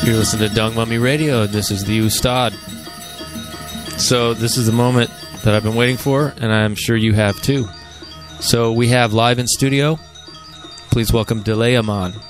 You're listening to Dung Mummy Radio. This is the Ustad. So this is the moment that I've been waiting for, and I'm sure you have too. So we have live in studio. Please welcome Deleyaman.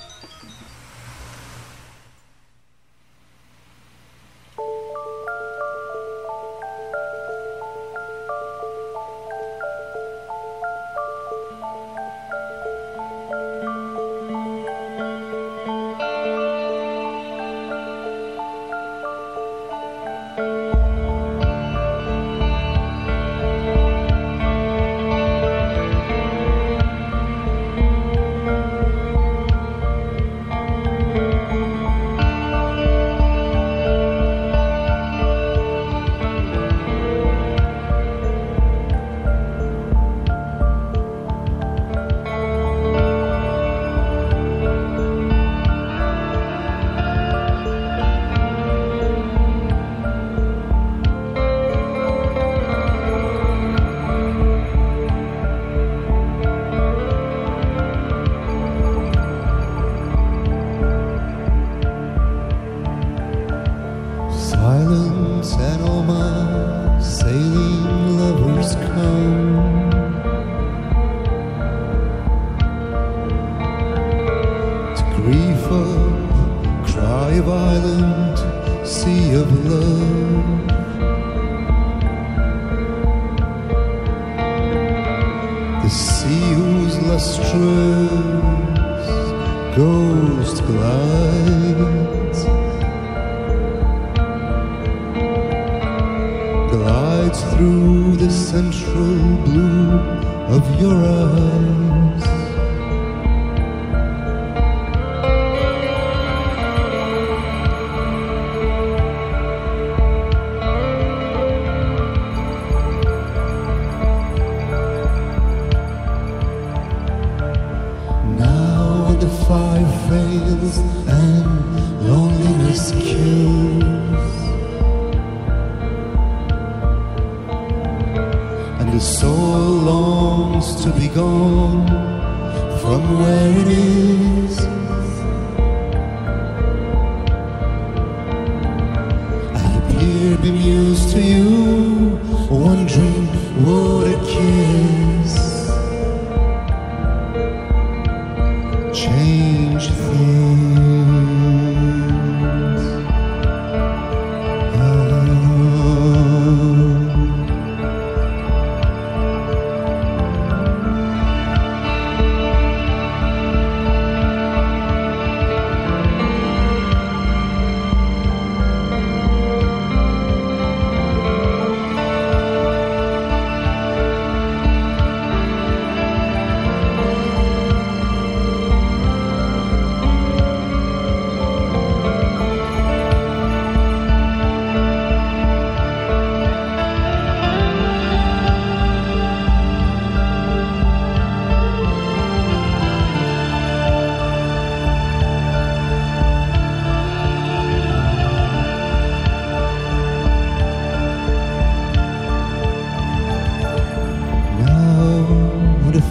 Silence and all my sailing lovers come, to grief of cry of island, sea of love. The sea whose lustrous ghost glides through the central blue of your eyes. Now when the fire fails and loneliness kills, the soul longs to be gone from where it is. I appear bemused to you, wondering what a kiss change things.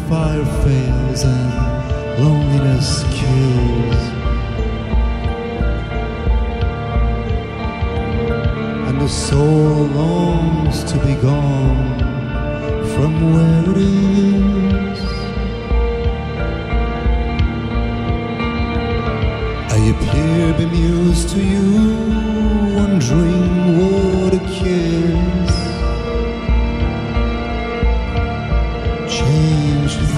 Fire fails and loneliness kills, and the soul longs to be gone from where it is. I appear bemused to you, wondering what a kiss change things.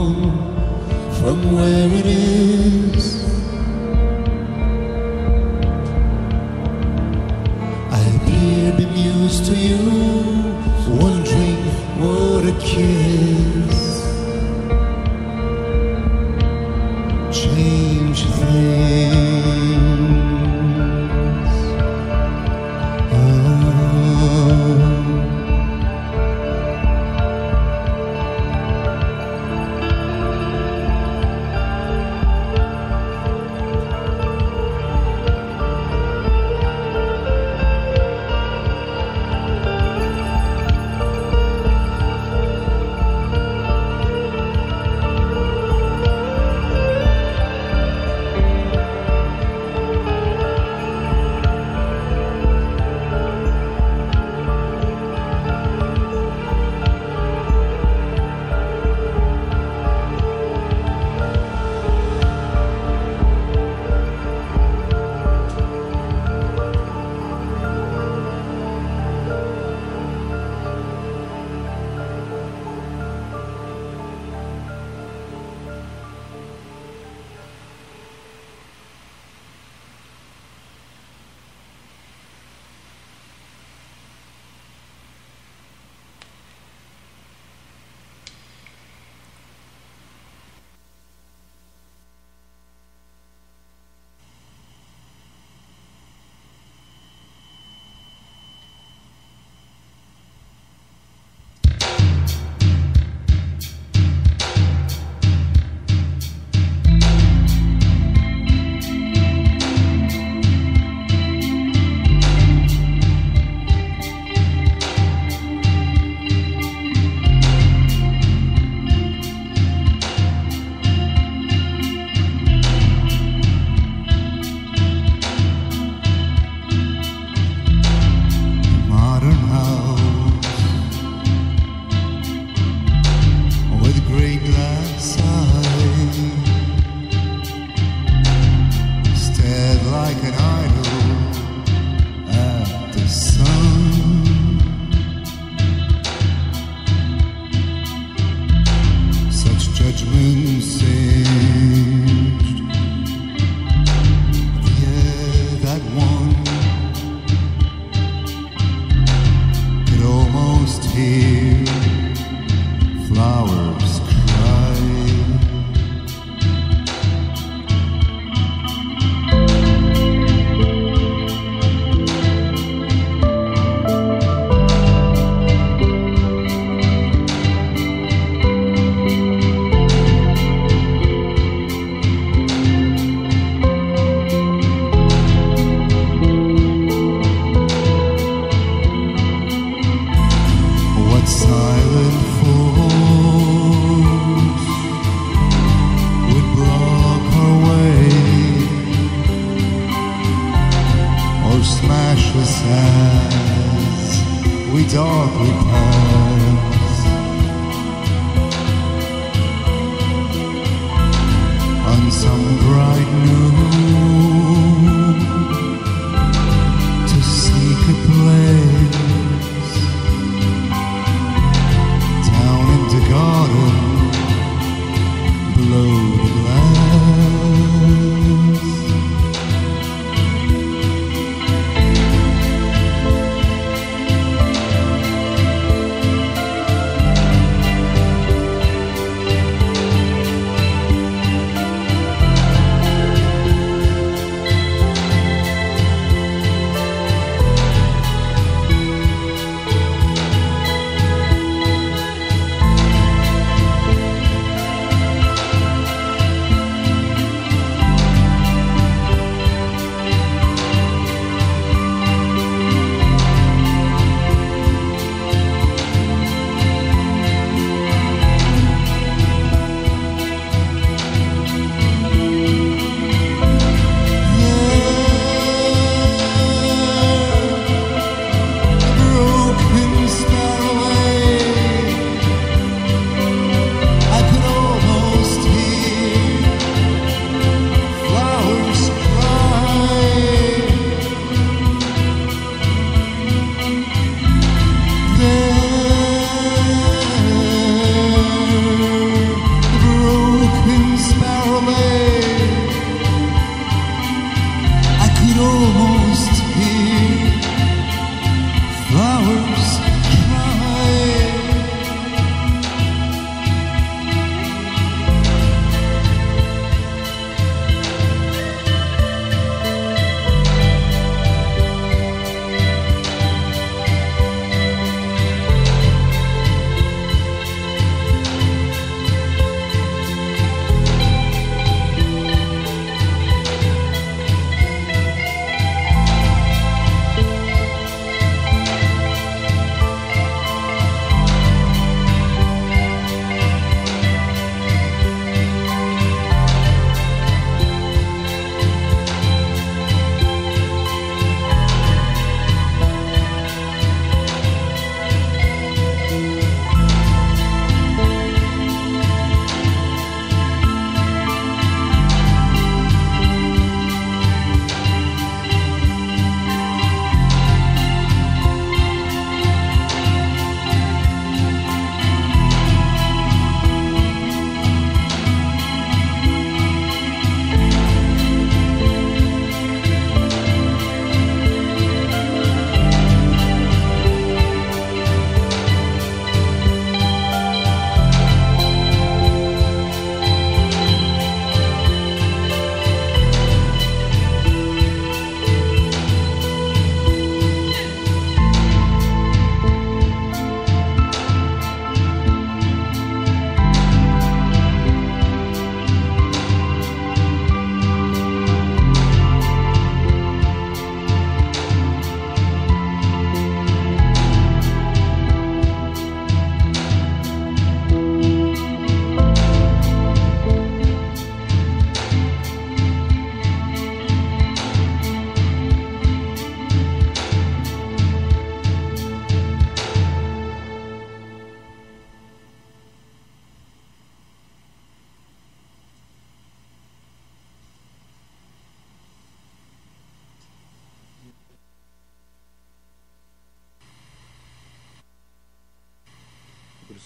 gone from where it is. I appear bemused to you, wondering what a kiss change things.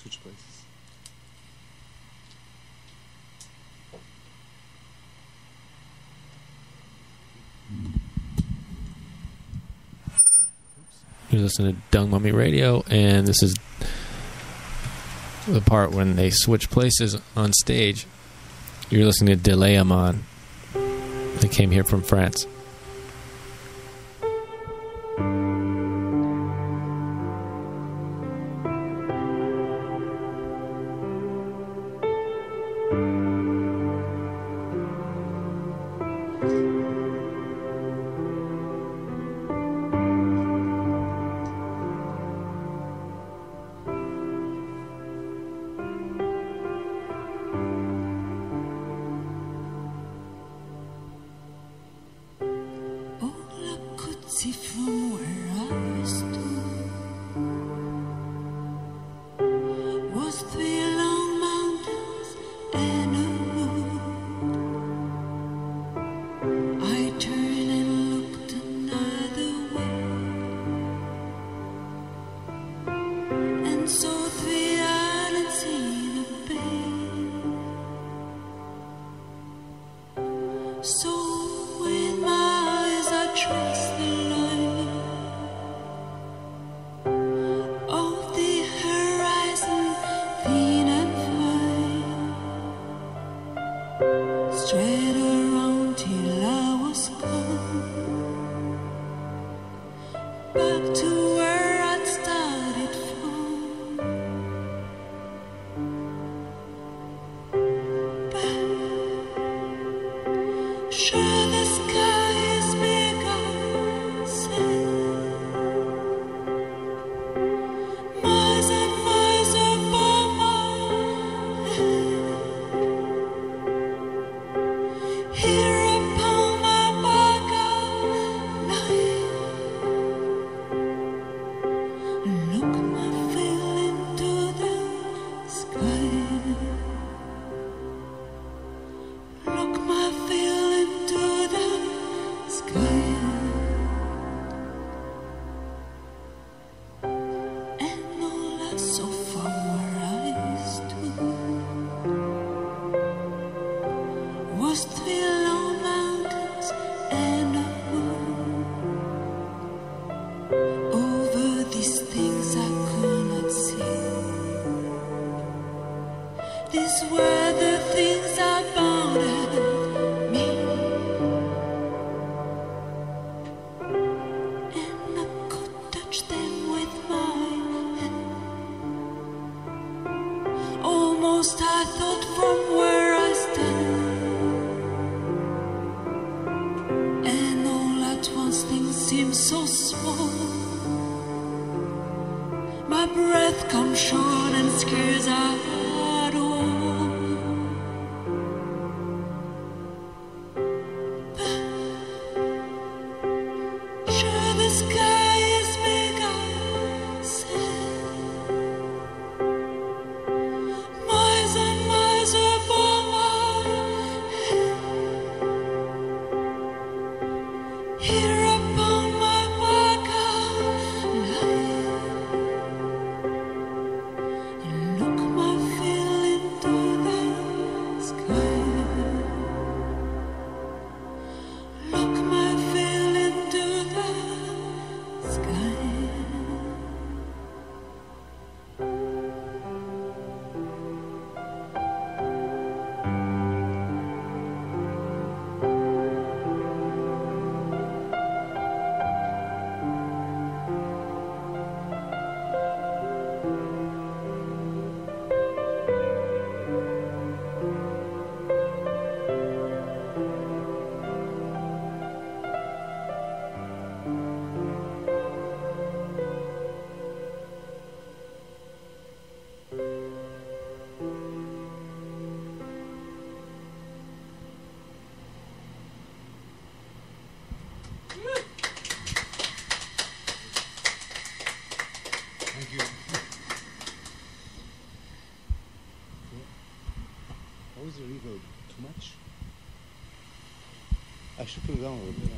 switch places. You're listening to Dung Mummy Radio, and this is the part when they switch places on stage. You're listening to Deleyaman. They came here from France. See from where I stood was 3 long mountains and a wood. I turned and looked another way and saw 3 islands in a bay. So with my eyes I traced the straight around till I was gone, back to where I'd started from. But sure the sky is big, I said, miles and miles above my head. Here upon my back I lie. Look my feel into the sky. Look my feel into the sky. And all I saw from where I stood was 3 long mountains and a wood. Over these things I could not see. These were the things that bounded me, and I could touch them with my hand. Almost I thought from where I stand. Things seem so small. My breath comes short and scares out all. But sure the sky is big, I said, miles and miles above my head. Here upon my back I lie. Look my feel into the sky. Look my feel into the sky. Thank you. How is the reverb? Too much? I should put it down a little bit.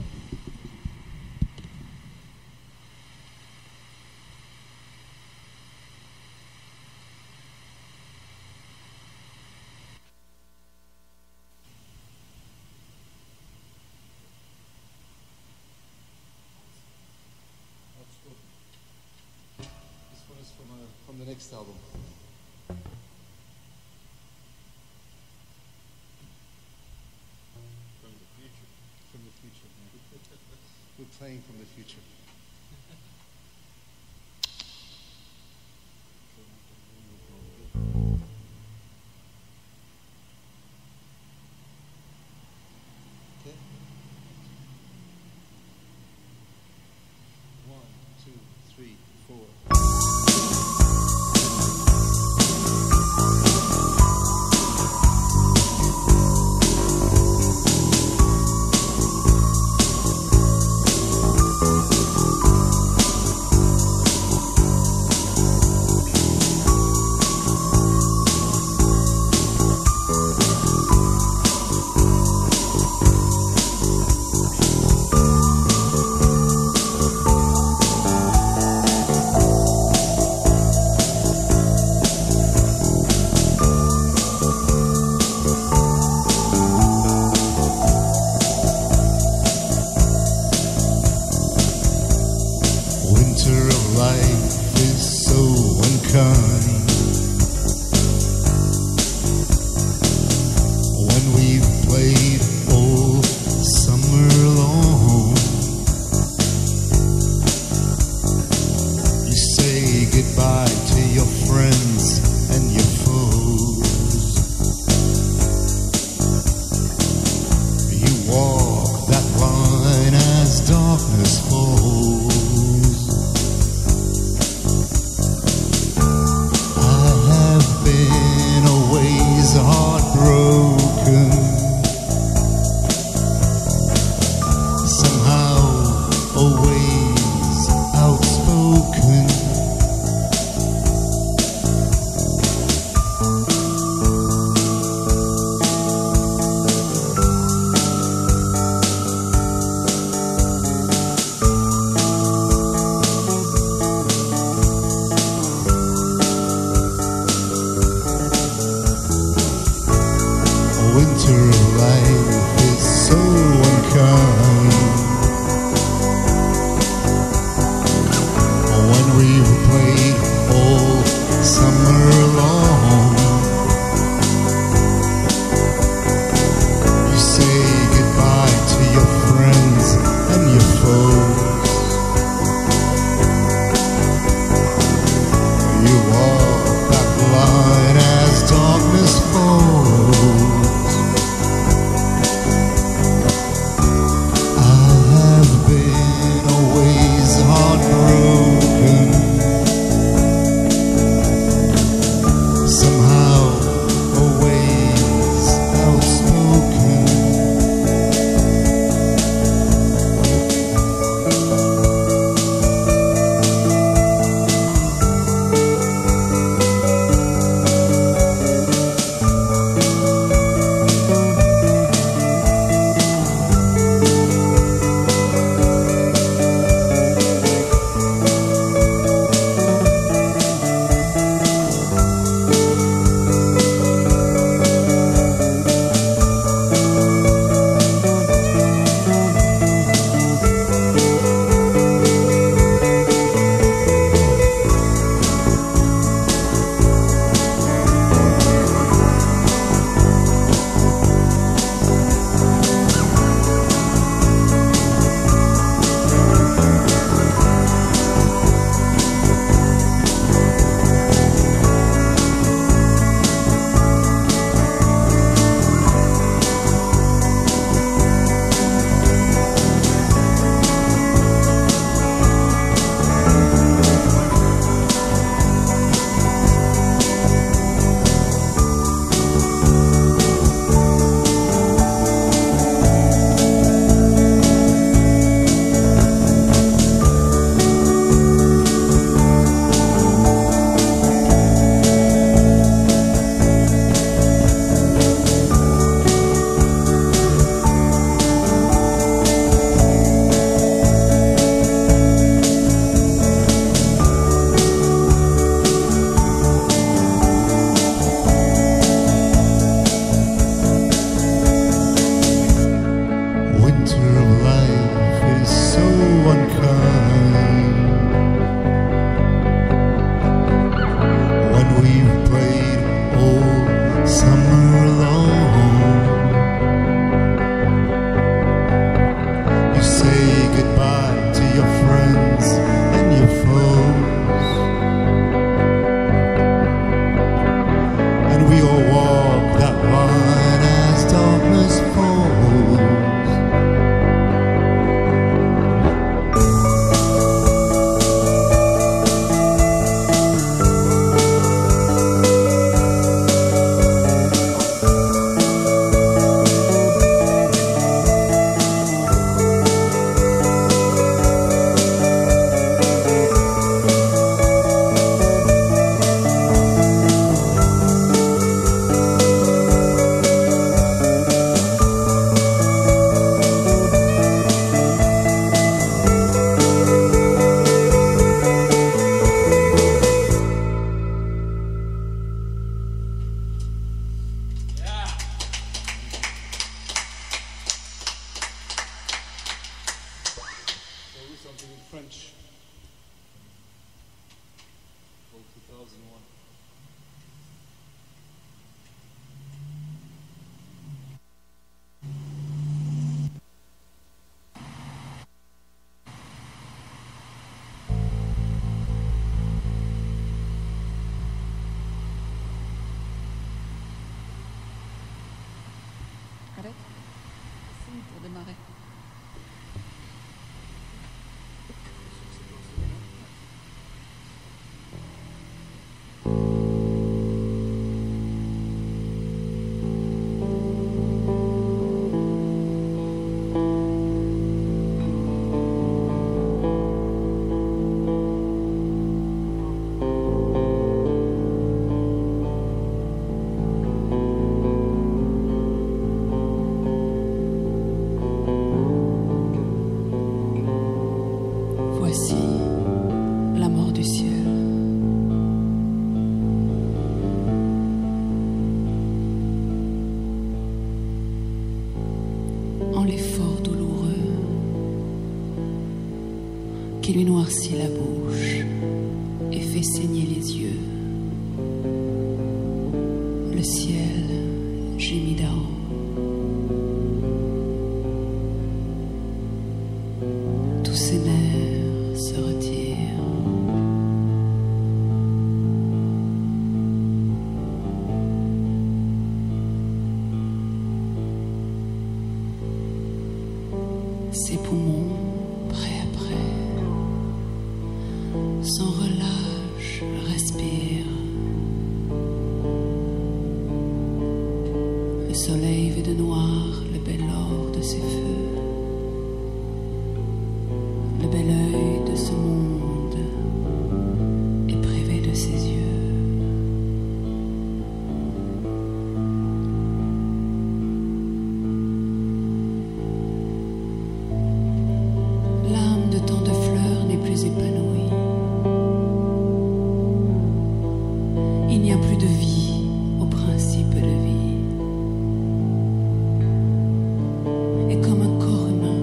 playing from the future. Okay. 1, 2, 3, 4. Winter of life is so unkind. When we've played all summer long, you say goodbye to your friends and your foes. You walk that line as darkness falls. Heartbroken, Arrête. Signe pour démarrer. Voici la mort du ciel. En l'effort douloureux qui lui noircit la bouche et fait saigner les yeux, le ciel gémit d'en haut. Tous ses nerfs se retirent. Ses poumons, prêt à prêt, sans relâche, respirent. Le soleil vêt de noir le bel or de ses feux. Le bel œil de ce monde est privé de ses yeux. L'âme de tant de fleurs n'est plus épanouie. Il n'y a plus de vie au principe de vie. Et comme un corps humain,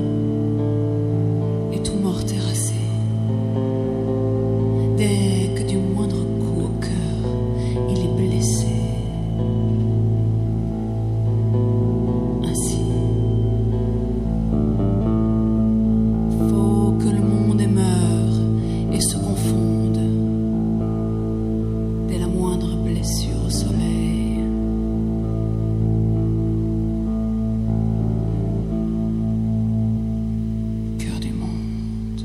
et tout mort terrassé. Dès que du moindre coup au cœur, il est blessé. Ainsi, faut que le monde meure et se confonde dès la moindre blessure au soleil. Cœur du monde.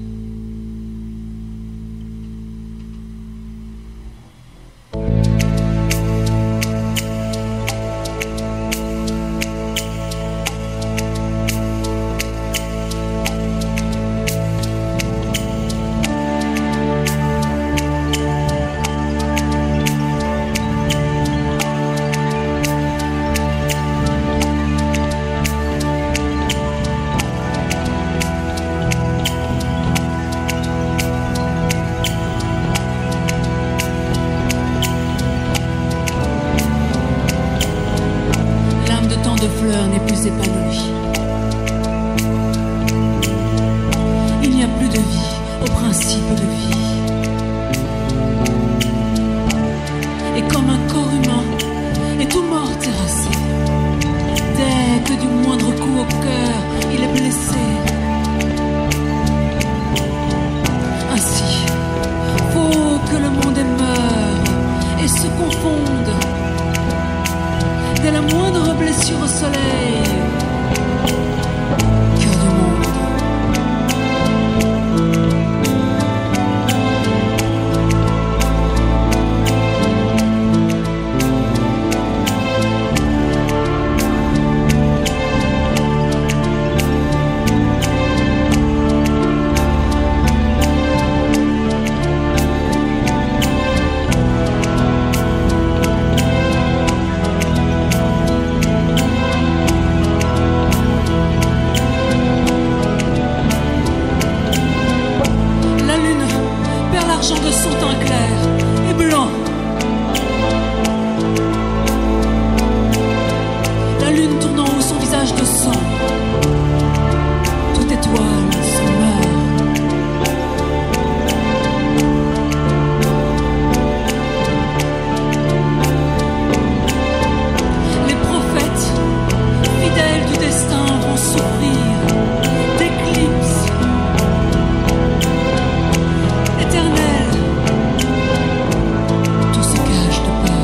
L'âme de tant de fleurs n'est plus épanouie. Il n'y a plus de vie au principe de vie. Et comme un corps humain est tout mort terrassé. Dès que du moindre coup au cœur, il est blessé. Ainsi, faut que le monde meure et se confonde dès la moindre blessure au soleil. Cœur du monde. La lune perd l'argent de son teint clair et blanc. La lune tourne en haut son visage de sang. Toute étoile se meurt. Les prophètes, fidèles du destin, vont souffrir d'éclipses éternelles. Tout se cache de peur.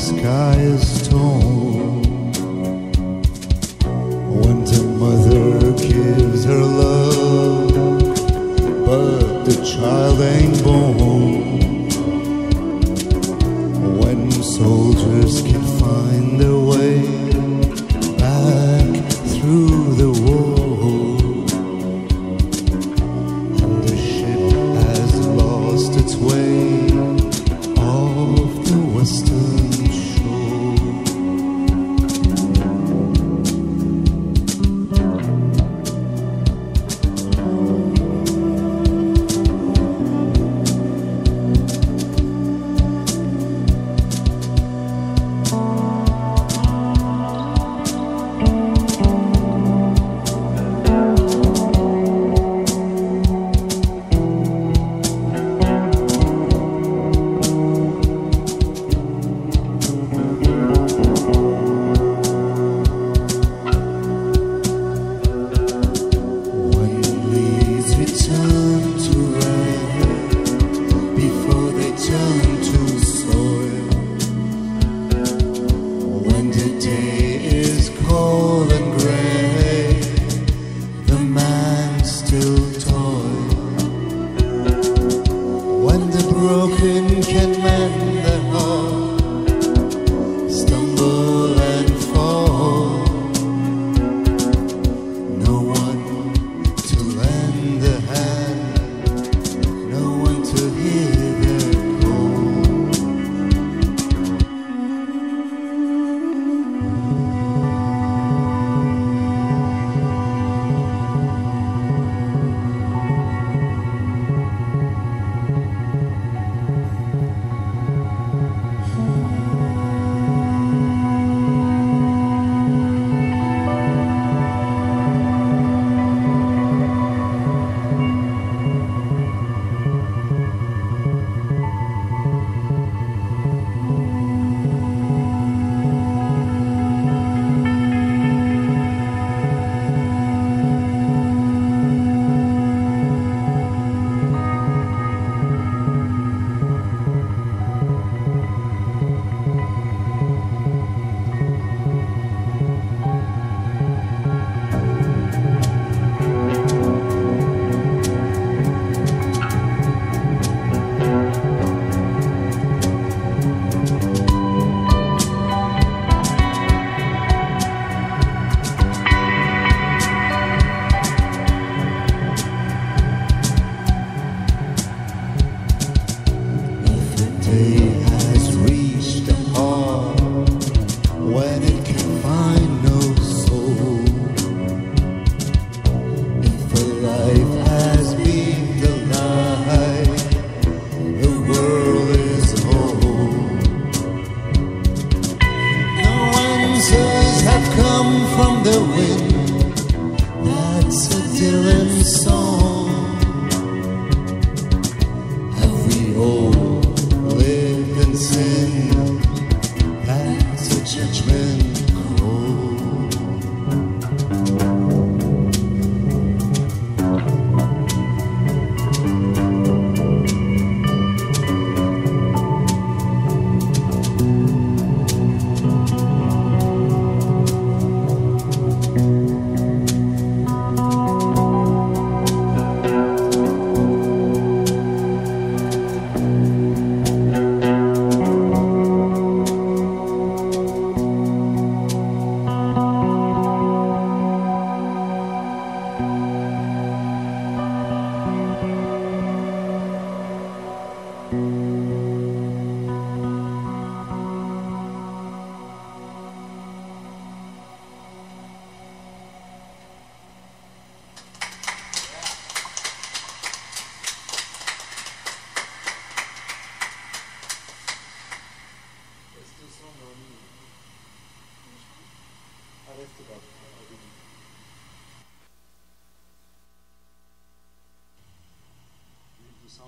sky is torn. When the mother gives her love, but the child ain't born. When soldiers can find their way back through the wall, and the ship has lost its way off the western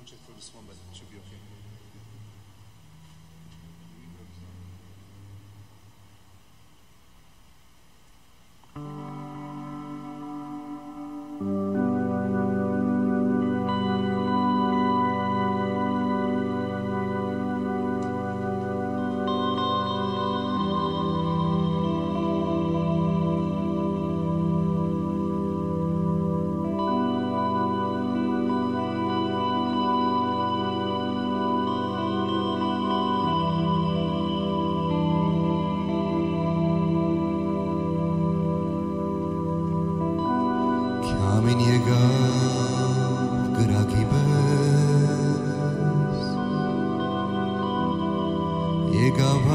Check for this one, but it should be okay.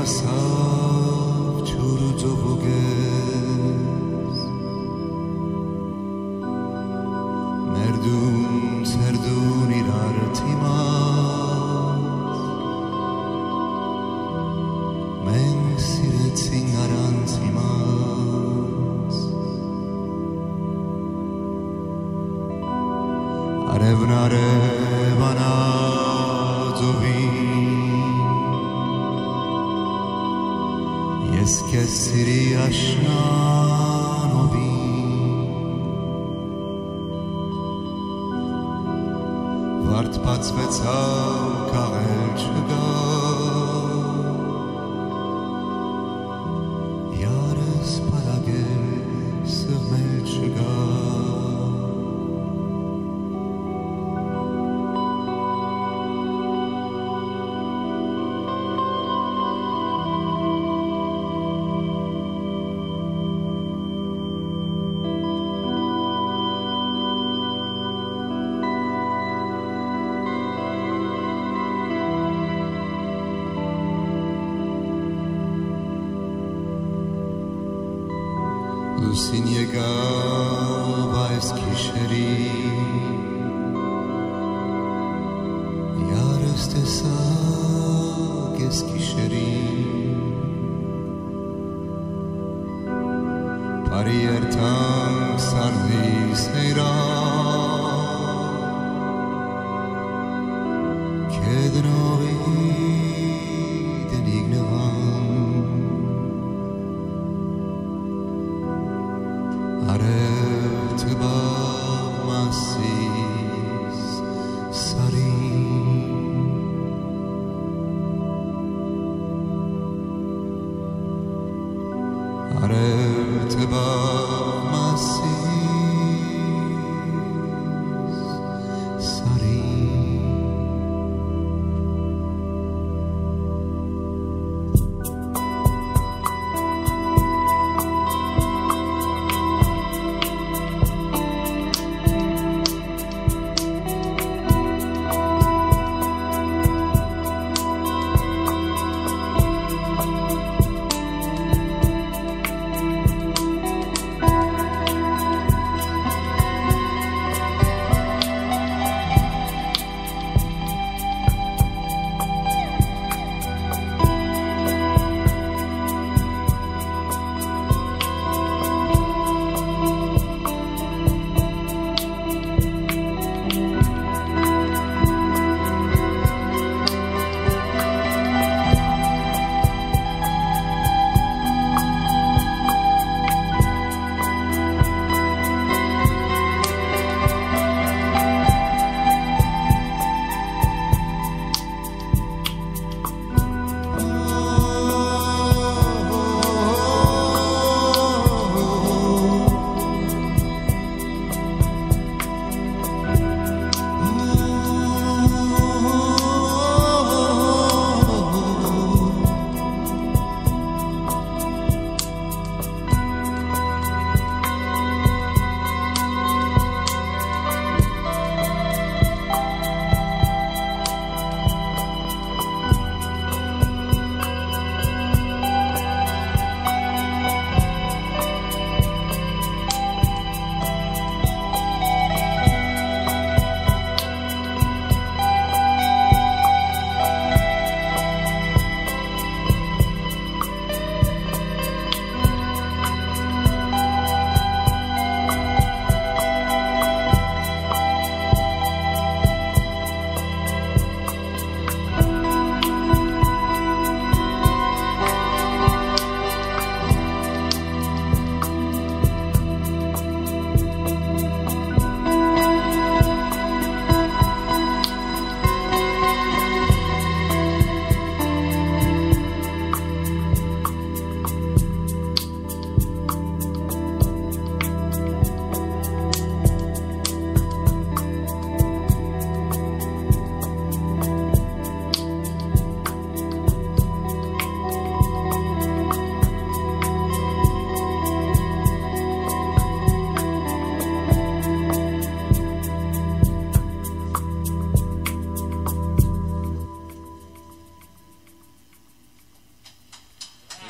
passav churu jovoges merdun serdun irartimas men siretsin arantimas arevnare vana es que siri ashna novi vart patsvetsav kagelchga yares paragel smelchga Lusinjega vajski šeri Jareste sageski šeri Pariertan sarvi seira Kednovi denignevan Arev teba masis sarim Arev teba masis sarim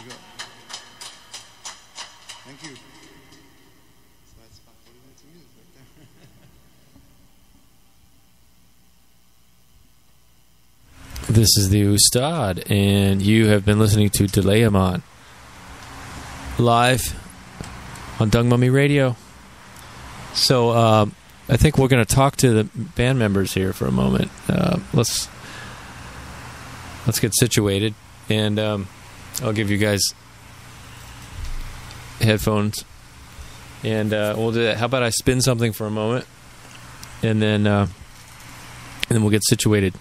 you go. Thank you. So that's about 40 minutes of music right there. This is the Ustad, and you have been listening to Deleyaman live on Dung Mummy Radio. So I think we're going to talk to the band members here for a moment. Let's get situated, and I'll give you guys headphones, and we'll do that. How about I spin something for a moment, and then we'll get situated.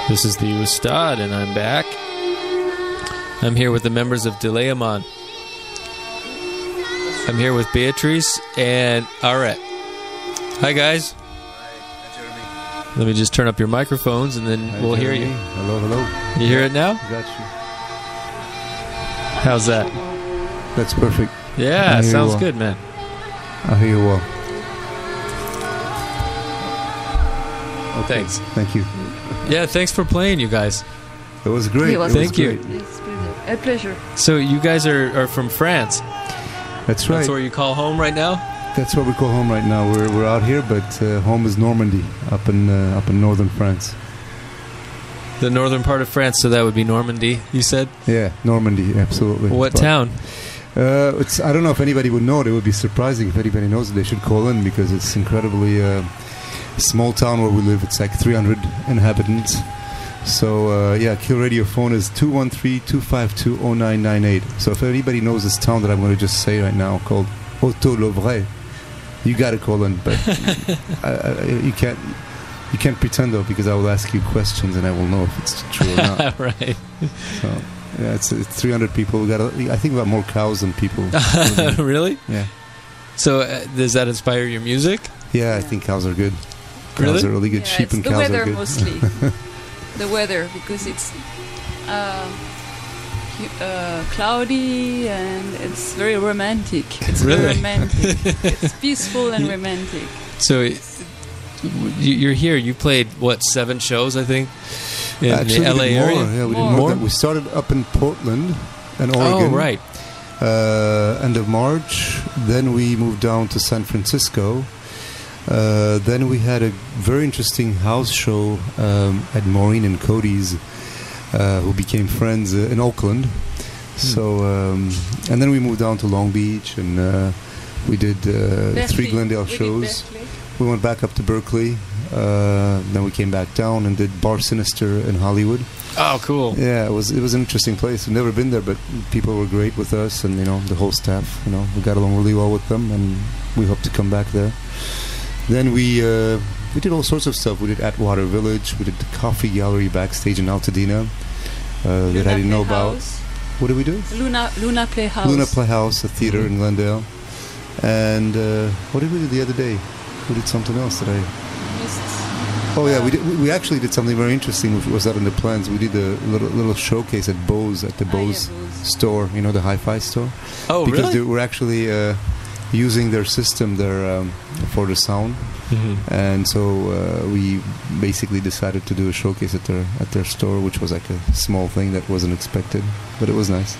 This is the Ustad, and I'm back. I'm here with the members of Deleyaman. I'm here with Beatrice and Aret. Hi, guys. Hi, Jeremy. Let me just turn up your microphones, and then we'll hear you. Hello, hello. You hear it now? Got you. How's that? That's perfect. Yeah, I hear sounds you well. good, man. I hear you well. Thanks. Thank you. Yeah, thanks for playing, you guys. It was great. It was Thank you. great. It's a pleasure. So you guys are from France. That's right. That's where you call home right now? That's what we call home right now. We're out here, but home is Normandy, up in northern France. The northern part of France, so that would be Normandy, you said? Yeah, Normandy, absolutely. What But, town? I don't know if anybody would know it. It would be surprising if anybody knows it. They should call in because it's incredibly small town where we live. It's like 300 inhabitants. So, Kill Radio phone is 213-252-0998. So if anybody knows this town that I'm going to just say right now called Auto-Lovray, you got to call in. But you can't pretend, though, because I will ask you questions and I will know if it's true or not. Right. So, yeah, it's 300 people. I think we got more cows than people. Really? Yeah. So does that inspire your music? Yeah, I think cows are good. Cows Really? are really good. Yeah, Sheep it's and the cows weather are good. mostly. the weather, because it's cloudy and it's very romantic. It's Really? very romantic. It's peaceful and romantic. So you're here. You played, what, 7 shows, I think, in Actually, the LA we did more. area? Yeah, we did More. more. We started up in Portland and Oregon. Oh, right. End of March. Then we moved down to San Francisco. Then we had a very interesting house show at Maureen and Cody's, who became friends in Oakland. So, and then we moved down to Long Beach, and we did 3 Glendale shows. We went back up to Berkeley. Then we came back down and did Bar Sinister in Hollywood. Oh, cool. Yeah, it was an interesting place. We've never been there, but people were great with us, and the whole staff. We got along really well with them, and we hope to come back there. Then we did all sorts of stuff. We did Atwater Village. We did the Coffee Gallery backstage in Altadena that I didn't know about. What did we do? Luna Playhouse. Luna Playhouse, a theater in Glendale. And what did we do the other day? We did something else that I... Oh yeah, we actually did something very interesting, which was not in the plans. We did a little showcase at Bose, at the Bose store, the hi-fi store. Oh, because really? they were actually using their system there for the sound, and so we basically decided to do a showcase at their store, which was like a small thing that wasn't expected, but it was nice.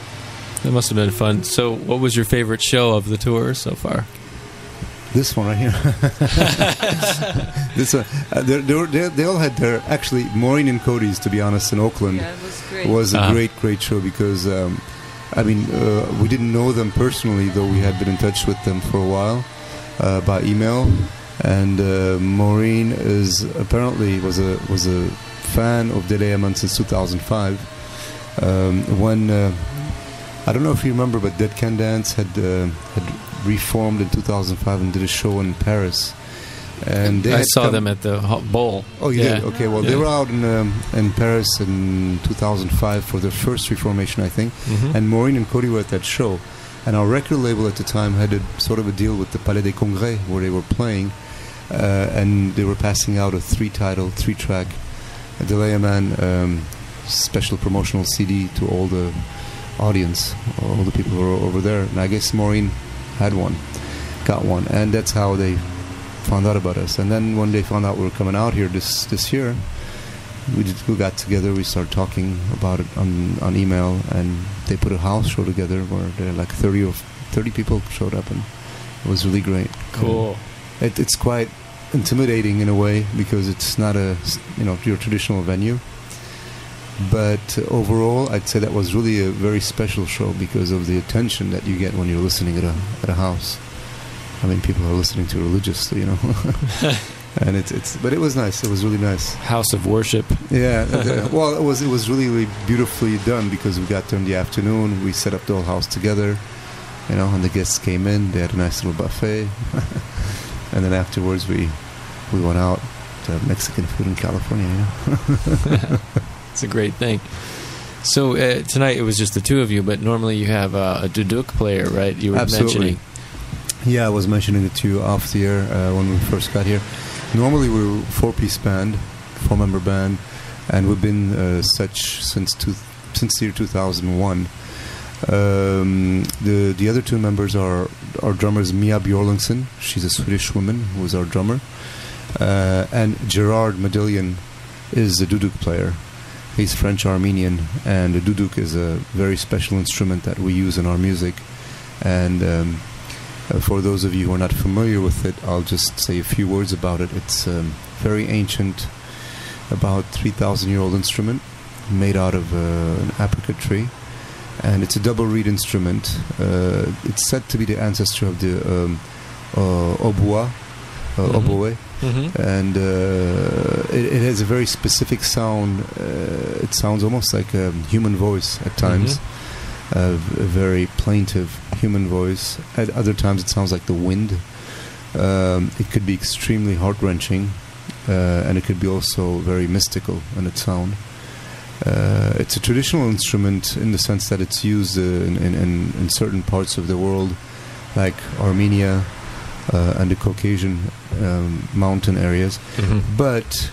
That must have been fun. So, what was your favorite show of the tour so far? This one right here. This one. They all had their... Actually, Maureen and Cody's, to be honest, in Oakland, Yeah, it was great. was a great show because, we didn't know them personally, though we had been in touch with them for a while by email. And Maureen apparently was a fan of Deleyaman since 2005. When I don't know if you remember, but Dead Can Dance had reformed in 2005 and did a show in Paris. And they I saw them at the Bowl. Oh, you did? Okay, well, Yeah. they were out in Paris in 2005 for their first reformation, I think. And Maureen and Cody were at that show. And our record label at the time had a sort of a deal with the Palais des Congrès where they were playing. And they were passing out a 3-track Deleyaman special promotional CD to all the audience, all the people who were over there. And I guess Maureen got one. And that's how they found out about us. And then when they found out we were coming out here this year, we got together, we started talking about it on email, and they put a house show together where there like 30 people showed up, and it was really great. Cool. It's quite intimidating in a way because it's not your traditional venue. But overall, I'd say that was really a very special show because of the attention that you get when you're listening at a house. I mean, people are listening to religiously, and but it was nice. It was really nice. House of worship. Yeah. Well, it was really, really beautifully done because we got there in the afternoon. We set up the whole house together, and the guests came in. They had a nice little buffet, and then afterwards we went out to have Mexican food in California. It's a great thing. So tonight it was just the two of you, but normally you have a duduk player, right? You were mentioning. Yeah, I was mentioning it to you off the air when we first got here. Normally we're a 4-piece band, 4-member band, and we've been such since the year 2001. The other 2 members are our drummers Mia Bjorlingsen. She's a Swedish woman who is our drummer, and Gerard Medillion is the duduk player. He's French-Armenian, and the duduk is a very special instrument that we use in our music. And for those of you who are not familiar with it, I'll just say a few words about it. It's very ancient, about 3,000-year-old instrument made out of an apricot tree. And it's a double reed instrument. It's said to be the ancestor of the oboe. And it has a very specific sound. It sounds almost like a human voice at times, a very plaintive human voice. At other times it sounds like the wind. It could be extremely heart-wrenching, and it could be also very mystical in its sound. It's a traditional instrument in the sense that it's used in certain parts of the world, like Armenia, and the Caucasian mountain areas. But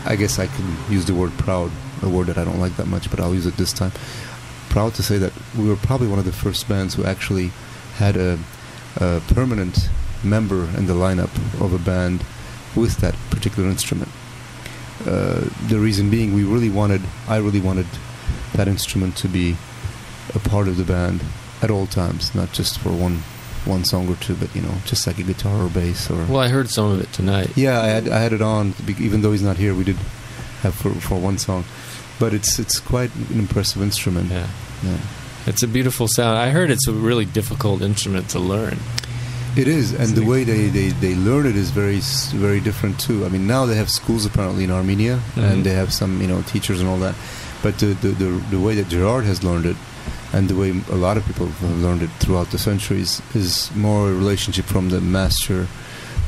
I guess I can use the word proud, a word that I don't like that much, but I'll use it this time. Proud to say that we were probably one of the first bands who actually had a permanent member in the lineup of a band with that particular instrument. The reason being, I really wanted that instrument to be a part of the band at all times, not just for one song or two, but just like a guitar or bass or. Well, I heard some of it tonight. Yeah, I had it on, even though he's not here. We did have for one song, but it's quite an impressive instrument. Yeah. Yeah. It's a beautiful sound. I heard it's a really difficult instrument to learn. It is, and the way they learn it is very very different too. I mean, now they have schools apparently in Armenia, and they have some teachers and all that. But the way that Gerard has learned it, and the way a lot of people have learned it throughout the centuries, is more a relationship from the master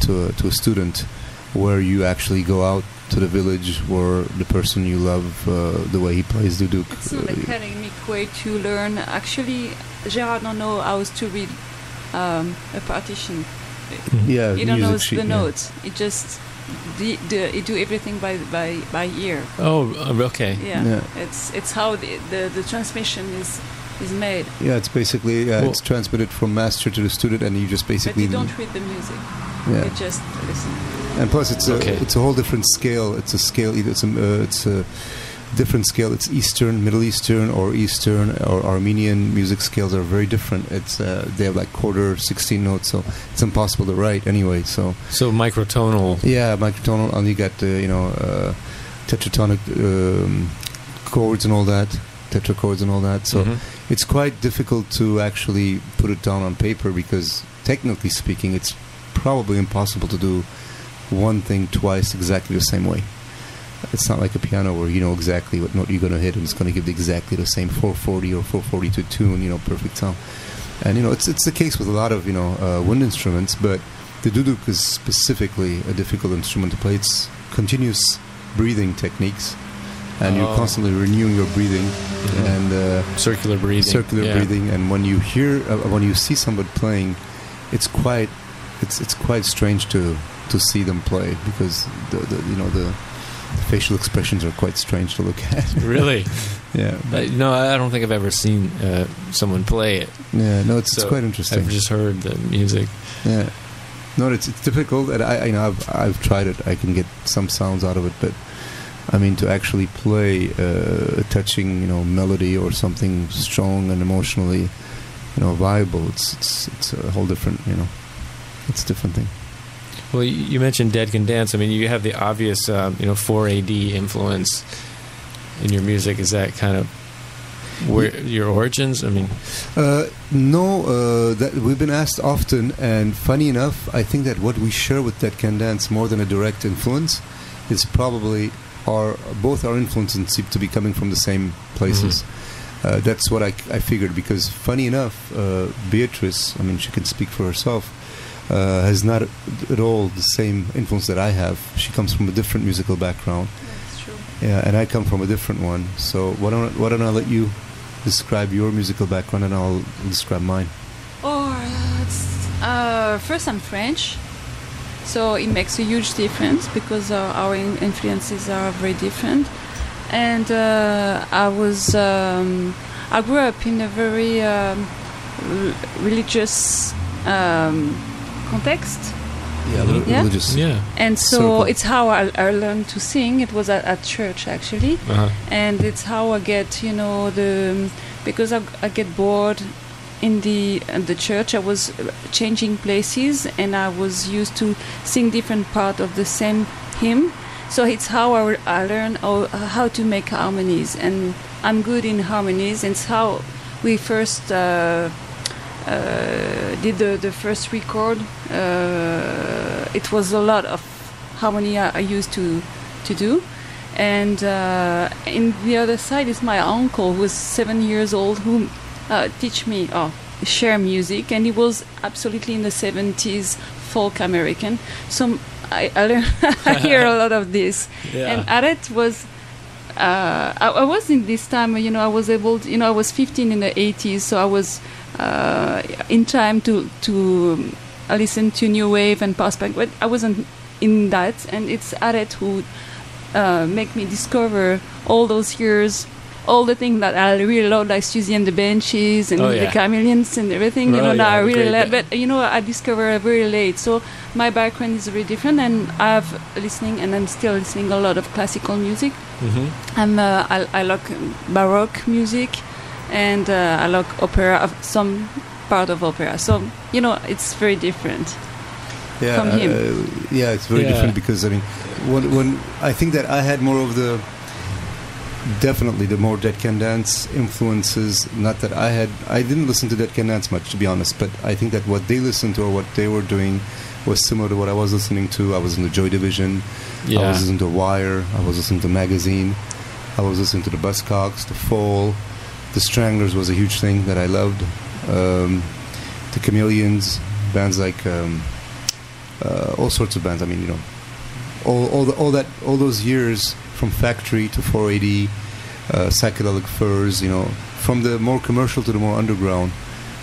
to a student, where you actually go out to the village where the person you love, the way he plays duduk. It's not an academic way to learn. Actually, Gerard don't know how to read a partition. Yeah, He don't know sheet, the notes. He just he do everything by ear. Oh, okay. Yeah. It's how the transmission is made. Yeah, it's basically it's transmitted from master to the student, and you just basically. But you don't read the music. Yeah. You just listen. And plus, it's a whole different scale. It's a scale. It's a different scale. It's Eastern, Middle Eastern, or Eastern or Armenian music scales are very different. It's they have like quarter, 16 notes, so it's impossible to write anyway. So microtonal. Yeah, microtonal, and you got tetratonic chords and all that, tetrachords and all that. So it's quite difficult to actually put it down on paper, because technically speaking, it's probably impossible to do one thing twice exactly the same way. It's not like a piano where you know exactly what note you're going to hit, and it's going to give exactly the same 440 or 442 tune, perfect sound. And it's the case with a lot of wind instruments, but the duduk is specifically a difficult instrument to play. It's continuous breathing techniques, and you're constantly renewing your breathing and circular breathing. And when you see somebody playing, it's quite strange to see them play, because the facial expressions are quite strange to look at. Really? Yeah. No, I don't think I've ever seen someone play it. Yeah, no, it's quite interesting. I've just heard the music. Yeah. No, it's difficult, and I've tried it. I can get some sounds out of it, but I mean, to actually play a touching, melody or something strong and emotionally, viable, it's a whole different, it's a different thing. Well, you mentioned Dead Can Dance. I mean, you have the obvious, 4AD influence in your music. Is that kind of where your origins? I mean, no. That we've been asked often, and funny enough, I think that what we share with Dead Can Dance, more than a direct influence, is probably both our influences seem to be coming from the same places. That's what I figured, because funny enough, Beatrice, I mean, she can speak for herself, has not at all the same influence that I have. She comes from a different musical background. That's true. Yeah, and I come from a different one. So why don't I let you describe your musical background, and I'll describe mine. First, I'm French, so it makes a huge difference, because our influences are very different. And I grew up in a very religious context. Yeah, religious. Yeah. And so Circle. it's how I learned to sing. It was at church, actually. And it's how I get, because I get bored in the church. I was changing places, and I was used to sing different part of the same hymn. So it's how I learned how to make harmonies, and I'm good in harmonies. And it's how we first did the first record. It was a lot of harmony I used to do. And in the other side is my uncle, who was 7 years old, who teach me share music, and he was absolutely in the 70s folk American. So I learned I hear a lot of this. Yeah. And Aret was I was in this time, I was able to, I was 15 in the 80s, so I was in time to listen to new wave and post-punk, but I wasn't in that. And it's Aret who make me discover all those years, all the things that I really love, like Susie and the Banshees and the Chameleons and everything. You know, that I really love. But you know, I discovered very late. So my background is very different, and I'm still listening a lot of classical music. Mm-hmm. I like Baroque music, and I like opera, some part of opera. So you know, it's very different. From him. It's very different because I mean, when I think that I had more of the more Dead Can Dance influences. Not that I didn't listen to Dead Can Dance much, to be honest, but I think that what they listened to or what they were doing was similar to what I was listening to. I was in the Joy Division. I was listening to Wire. I was listening to Magazine. I was listening to the Buzzcocks, the Fall. The Stranglers was a huge thing that I loved. The Chameleons, bands like all sorts of bands. I mean, you know, all those years from Factory to 480, Psychedelic Furs. You know, from the more commercial to the more underground.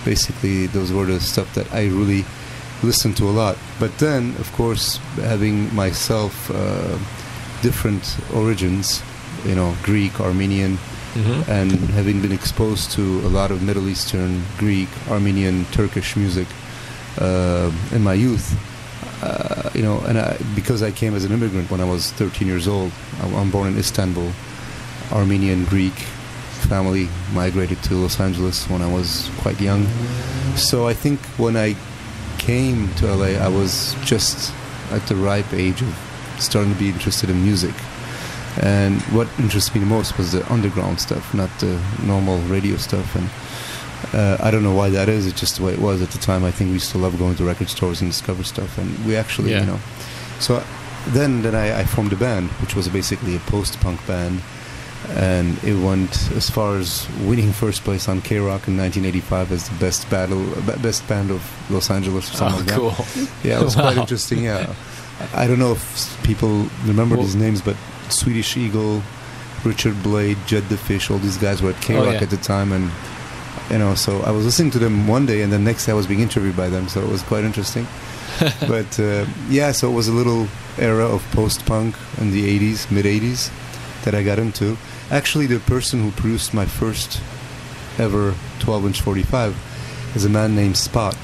Basically, those were the stuff that I really listened to a lot. But then, of course, having myself different origins, you know, Greek, Armenian, and having been exposed to a lot of Middle Eastern, Greek, Armenian, Turkish music in my youth, you know, and because I came as an immigrant when I was 13 years old. I'm born in Istanbul, Armenian, Greek family, migrated to Los Angeles when I was quite young. So I think when I came to LA, I was just at the ripe age of starting to be interested in music. And what interested me the most was the underground stuff, not the normal radio stuff. And I don't know why that is. It's just the way it was at the time. I think we used to love going to record stores and discover stuff. And we actually, you know. So then I formed a band, which was basically a post-punk band. And it went as far as winning first place on K-Rock in 1985 as the best band of Los Angeles or something like that. Cool. Yeah, it was quite interesting, yeah. I don't know if people remember these names, but Swedish Eagle, Richard Blade, Jed the Fish, all these guys were at K-Rock at the time, and you know, so I was listening to them one day, and the next day I was being interviewed by them, so it was quite interesting. But so it was a little era of post-punk in the 80s, mid-80s, that I got into. Actually, the person who produced my first ever 12-inch 45 is a man named Spot,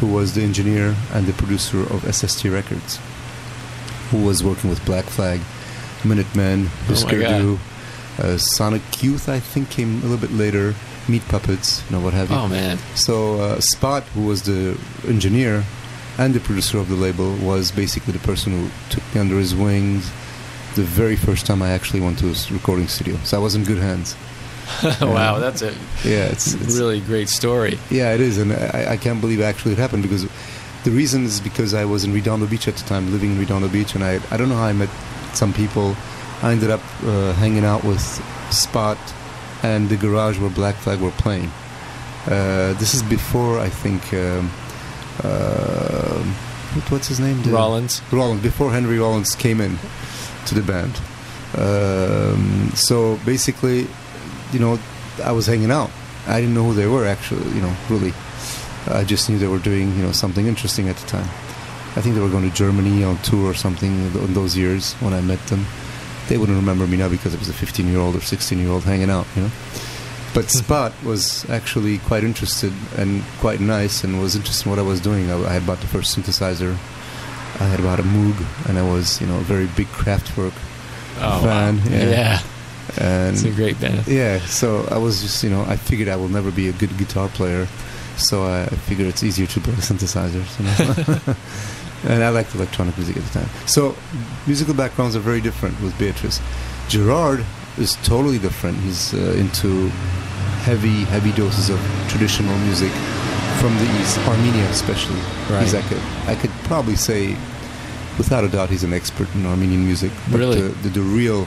who was the engineer and the producer of SST Records, who was working with Black Flag, Minutemen, Husker Du, Sonic Youth, I think, came a little bit later, Meat Puppets, you know, what have you. Oh, man. So Spot, who was the engineer and the producer of the label, was basically the person who took me under his wings the very first time I actually went to his recording studio. So I was in good hands. Wow, that's a it's really great story. Yeah, it is, and I can't believe actually it happened, because the reason is because I was in Redondo Beach at the time, living in Redondo Beach, and I don't know how I met some people. I ended up hanging out with Spot and the garage where Black Flag were playing. This is before, I think, what's his name? Rollins, before Henry Rollins came in to the band. So basically, you know, I was hanging out. I didn't know who they were, actually, you know, really. I just knew they were doing, you know, something interesting at the time. I think they were going to Germany on tour or something in those years when I met them. They wouldn't remember me now because I was a 15-year-old or 16-year-old hanging out, you know. But Spot was actually quite interested and quite nice, and was interested in what I was doing. I had bought the first synthesizer. I had bought a Moog, and I was, you know, a very big Kraftwerk fan. Wow. Yeah. And it's a great band. Yeah, so I was just, you know, I figured I will never be a good guitar player, so I figured it's easier to play synthesizers, you know. And I liked electronic music at the time. So musical backgrounds are very different with Beatrice. Gerard is totally different. He's into heavy doses of traditional music from the East, Armenia especially. Right. He's I could probably say, without a doubt, he's an expert in Armenian music. But really? The real,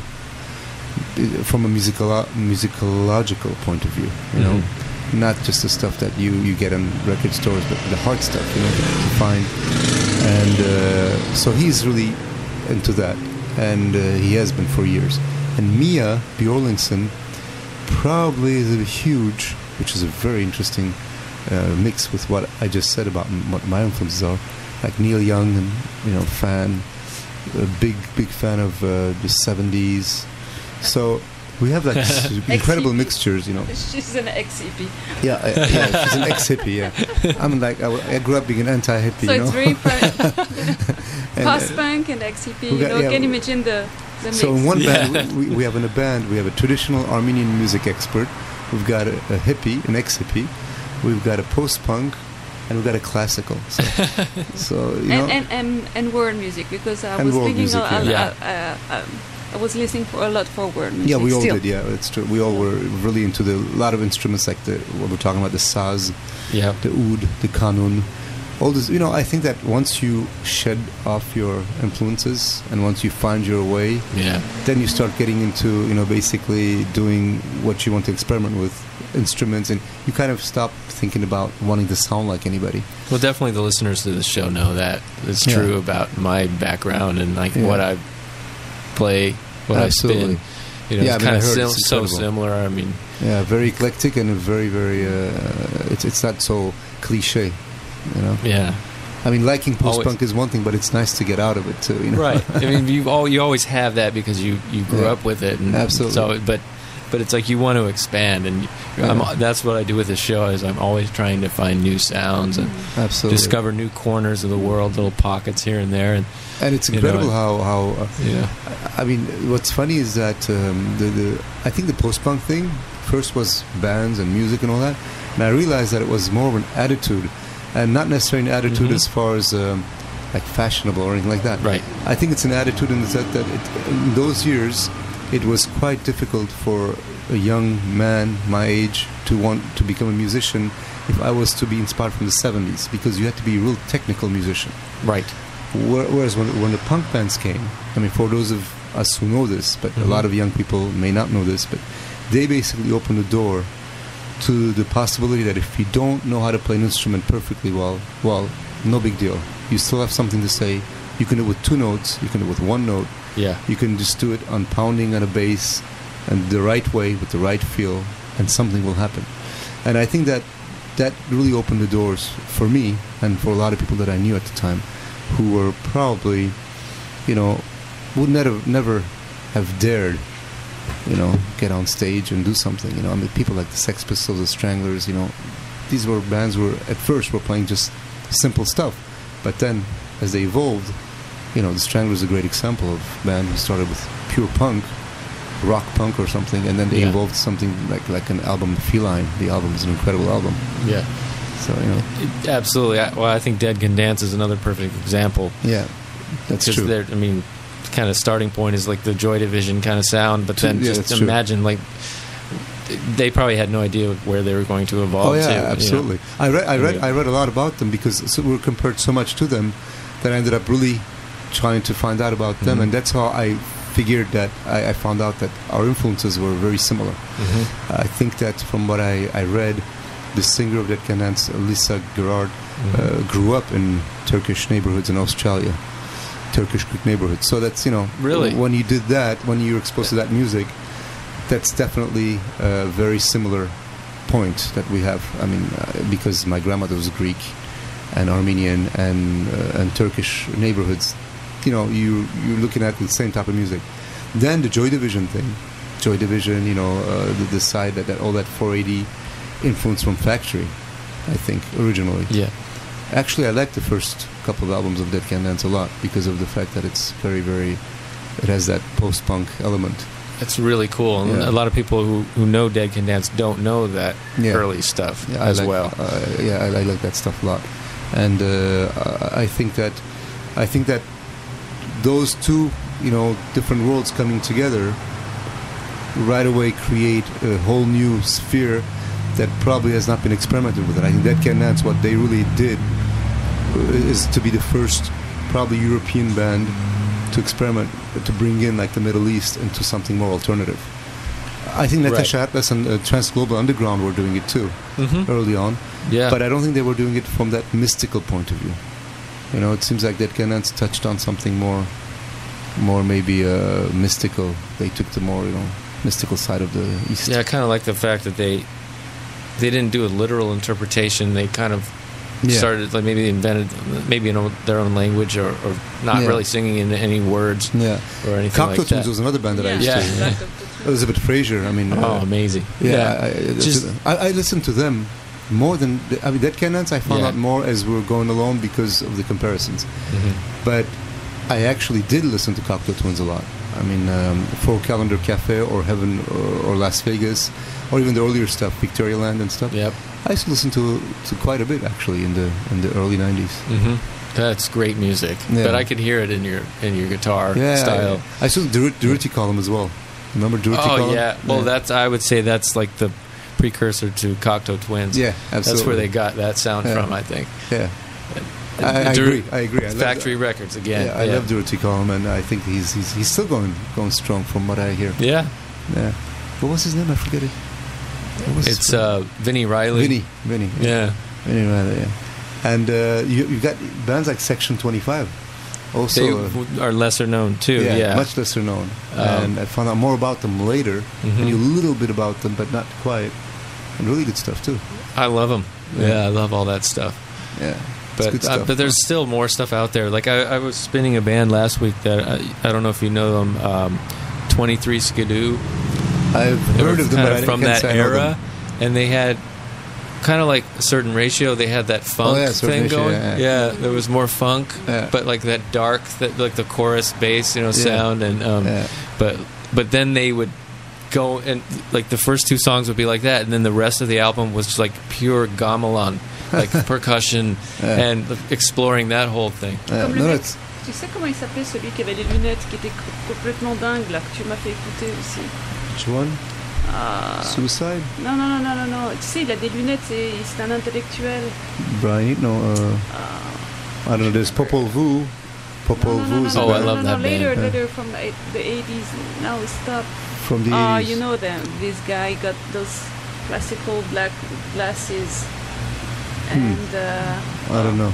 from a musicological point of view, you know, not just the stuff that you get in record stores, but the hard stuff, you know, to find. And so he's really into that, and he has been for years. And Mia Bjorlinson probably is a huge, which is a very interesting mix with what I just said about what my influences are, like Neil Young and, you know, Fan, a big fan of the 70s. So we have like incredible mixtures, you know. She's an ex-hippie. Yeah, she's an ex-hippie. Yeah, I'm like I grew up being an anti-hippie. So you it's know? very post-punk and ex-hippie. You know, can you imagine the mix? So in one band, we have in a band, we have a traditional Armenian music expert. We've got a hippie, an ex-hippie. We've got a post-punk, and we've got a classical. So you know, and world music, because I And was world thinking music, I was listening for a lot for world music. yeah, we all still. did. Yeah, it's true. We all were really into a lot of instruments, like what we're talking about, the saz, Yeah. the oud, the kanun. All this, you know, I think that once you shed off your influences and once you find your way, Yeah. then you start getting into, you know, basically doing what you want to experiment with, instruments, and you kind of stop thinking about wanting to sound like anybody. Well, definitely the listeners to the show know that it's Yeah. true about my background and like Yeah. what I play, what Absolutely. I spin. You know, Yeah, it's I mean, kind I of heard it's so incredible. similar. I mean, Yeah, very eclectic and very, it's not so cliche, you know. yeah. I mean, liking Always. post-punk is one thing, but it's nice to get out of it too, you know. Right. I mean, you always have that because you grew Yeah. up with it. And Absolutely. So, but it's like you want to expand, and that's what I do with the show. Is I'm always trying to find new sounds and Absolutely. discover new corners of the world, little pockets here and there, and And it's you know, incredible how yeah, I mean, what's funny is that I think the post-punk thing first was bands and music and all that, and I realized that it was more of an attitude, and not necessarily an attitude Mhm. as far as like fashionable or anything like that. right, I think it's an attitude in the sense that in those years, it was quite difficult for a young man my age to want to become a musician if I was to be inspired from the 70s, because you had to be a real technical musician. right, Whereas when the punk bands came, I mean, for those of us who know this, but a lot of young people may not know this, but they basically opened the door to the possibility that if you don't know how to play an instrument perfectly well, no big deal. You still have something to say. You can do it with 2 notes. You can do it with 1 note. yeah, You can just do it on pounding on a bass and the right way with the right feel, and something will happen. And I think that really opened the doors for me and for a lot of people that I knew at the time, who were probably, you know, would never have dared, you know, get on stage and do something. You know, I mean, people like the Sex Pistols, the Stranglers, you know, these were bands who at first were playing just simple stuff, but then as they evolved, you know, the Stranglers is a great example of a band who started with pure punk, rock punk or something, and then they Yeah. evolved something like an album, Feline. The album is an incredible album. yeah. So, you know, Absolutely. I think Dead Can Dance is another perfect example. yeah, that's Because true. I mean, kind of starting point is like the Joy Division kind of sound, but then Yeah, just that's true. imagine like they probably had no idea where they were going to evolve. Oh yeah, to, you know? absolutely. I read a lot about them because we were compared so much to them that I ended up really trying to find out about them, Mhm. and that's how I figured that I found out that our influences were very similar. Mhm. I think that from what I read, the singer of Dead Can Dance, Lisa Gerard, Mhm. grew up in Turkish neighborhoods in Australia, Turkish Greek neighborhoods. So that's, you know, Really? when you did that, when you were exposed to that music, that's definitely a very similar point that we have. I mean, because my grandmother was Greek and Armenian and Turkish neighborhoods, you know, you're looking at the same type of music. Then the Joy Division thing, Joy Division, you know, the side that all that 480 influence from Factory, I think, originally. Yeah. Actually, I like the first couple of albums of Dead Can Dance a lot because of the fact that it's very, very, it has that post-punk element. It's really cool. And Yeah. a lot of people who know Dead Can Dance don't know that Yeah. early stuff Yeah, as I like, well. I like that stuff a lot, and I think that those two, you know, different worlds coming together right away create a whole new sphere that probably has not been experimented with. And I think Dead Can Dance, what they really did is to be the first probably European band to experiment, to bring in like the Middle East into something more alternative. I think Natasha Atlas and Trans Global Underground were doing it too Mhm. early on, Yeah. but I don't think they were doing it from that mystical point of view. You know, it seems like Dead Can Dance touched on something more maybe mystical. They took the more, you know, mystical side of the East. Yeah, I kind of like the fact that they didn't do a literal interpretation. They kind of started, like maybe they invented maybe in their own language or not really singing in any words or anything Cocteau like that. Twins was another band that I used to. Elizabeth Fraser. I mean, amazing. I listened to them more than Dead Cannons. I found out more as we were going along because of the comparisons. But I actually did listen to Cocteau Twins a lot. I mean, Four Calendar Cafe or Heaven or Las Vegas, or even the earlier stuff, Victoria Land and stuff. I used to listen to quite a bit actually in the early '90s. That's great music, but I could hear it in your guitar style. I saw Dirty Column as well. Remember Dirty Column? Well, that's, I would say that's like the precursor to Cocteau Twins. Yeah, absolutely. That's where they got that sound from, I think. Yeah. I agree. Factory Records again. I love Dirty Column, and I think he's still going strong from what I hear. Yeah. What was his name? I forget it. It's Vinnie Riley. Vinnie. Yeah. Vinnie Riley. Yeah. And you've got bands like Section 25. Also, they are lesser known too. Yeah, much lesser known. And I found out more about them later. I knew a little bit about them, but not quite. And really good stuff too. I love them. Yeah, I love all that stuff. Yeah. But there's still more stuff out there. Like I was spinning a band last week that I don't know if you know them, 23 Skidoo. I've heard of them, but from that era, and they had kind of like a certain ratio. They had that funk thing going. Yeah, there was more funk, but like that dark, like the chorus bass, sound, and but then they would go and like the first two songs would be like that, and then the rest of the album was just like pure gamelan. Like percussion and exploring that whole thing. Tu sais comment il s'appelait celui qui avait les lunettes, qui était complètement dingue là, que tu m'as fait écouter aussi? Which one? Suicide? Non. Tu sais, il a des lunettes, c'est un intellectuel. Brian, no. I don't know. There's Popol Vuh. Popol Vuh is I love that later, band. Later from the 80s. Now we stopped. From the 80s. You know them. This guy got those classical black glasses. And I don't know.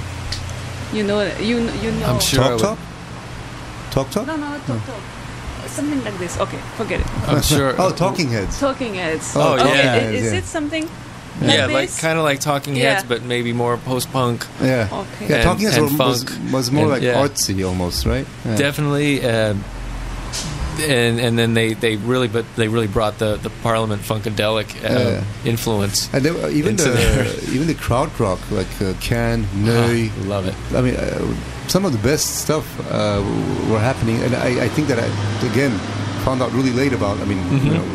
You know. I'm sure. Talk Talk? No, Talk. Something like this. Okay, forget it. I'm sure. Talking Heads. Talking Heads. Oh, yeah. Is it something? Yeah, like like kind of like Talking Heads, but maybe more post-punk. Yeah. Okay. Yeah, Talking Heads was more like artsy almost, right? Yeah. Definitely. And then they really brought the Parliament Funkadelic influence. And even the krautrock like Can, Neu. Love it. I mean, some of the best stuff were happening, and I think that I again found out really late about. I mean,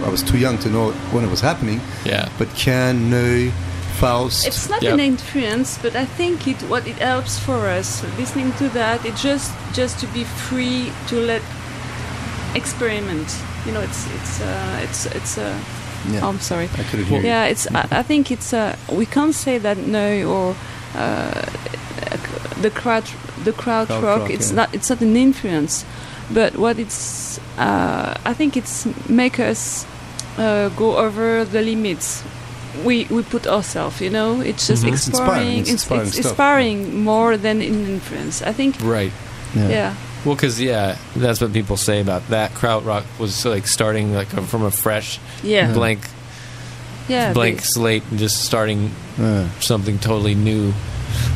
I was too young to know when it was happening. Yeah. But Can, Neu, Faust. It's not an influence, but I think it helps for us listening to that. It just to be free to let experiment. It's oh, I'm sorry. I couldn't hear you. Yeah, I think it's we can't say that no or the crowd rock. It's not an influence, but what it's I think it's make us go over the limits. We put ourselves, it's just exploring. It's inspiring more than an influence. I think. Right. Yeah. Well, because that's what people say about that. Krautrock was like starting like from a fresh, blank slate and just starting something totally new.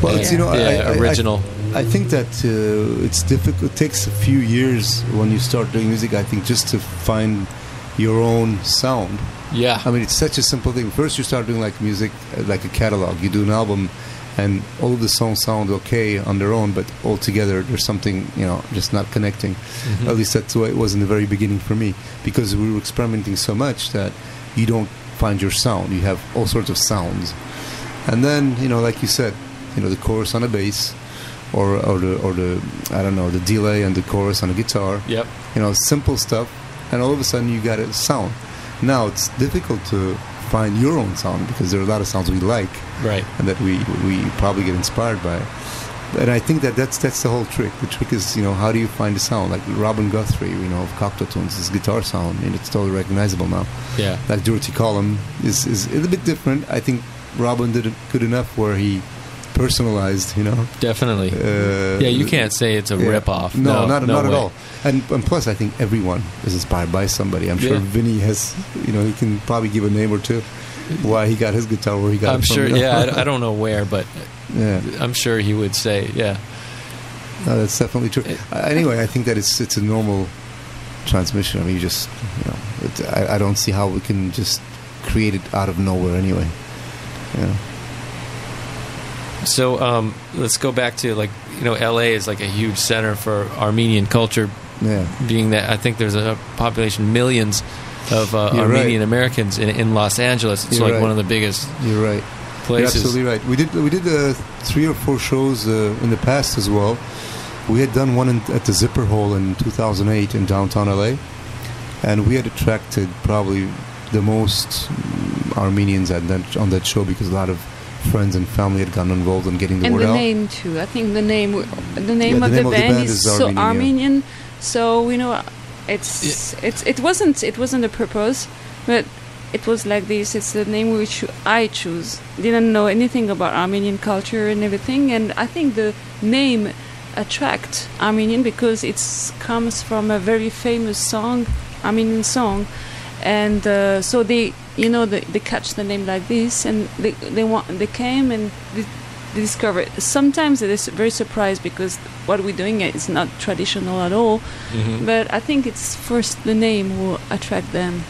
Well, it's original. I think that it's difficult. It takes a few years when you start doing music. I think just to find your own sound. Yeah. I mean, it's such a simple thing. First, you start doing like music, like a catalog. You do an album. And all of the songs sound okay on their own, but all together there's something, just not connecting. At least that's the way it was in the very beginning for me, because we were experimenting so much that you don't find your sound. You have all sorts of sounds, and then like you said, the chorus on a bass, or the I don't know, the delay and the chorus on a guitar. Yep. Simple stuff, and all of a sudden you got a sound. Now it's difficult to find your own sound because there are a lot of sounds we like, right, and that we probably get inspired by. And I think that's the whole trick. The trick is how do you find the sound? Like Robin Guthrie, of Cocteau Twins, his guitar sound, and it's totally recognizable now. Yeah. Like Dirty Column is a little bit different. I think Robin did it good enough where he personalized, Definitely. You can't say it's a rip-off. No, not at all. And plus, I think everyone is inspired by somebody. I'm sure Vinny has, he can probably give a name or two. why he got his guitar where he got I'm it from. sure. you know? Yeah, I don't know where, but Yeah. I'm sure he would say, yeah. No, that's definitely true. Anyway, I think that it's a normal transmission. I mean, I don't see how we can just create it out of nowhere anyway. Yeah. So let's go back to L.A. is like a huge center for Armenian culture. Yeah. Being that I think there's a population millions of Armenian Americans in Los Angeles. It's You're right. one of the biggest. You're right. Places. You're absolutely right. We did 3 or 4 shows in the past as well. We had done one at the Zipper Hole in 2008 in downtown LA, and we had attracted probably the most Armenians on that show because a lot of friends and family had gotten involved in getting the word out. And the name too. I think the name of the band is so Armenian. Armenian. So it wasn't a purpose, but it was like this. It's the name which I choose. Didn't know anything about Armenian culture and everything, and I think the name attract Armenian because it comes from a very famous Armenian song, and so they catch the name like this, and they came and they discovered. Sometimes they're very surprised because what we're doing is not traditional at all, but I think it's first the name will attract them.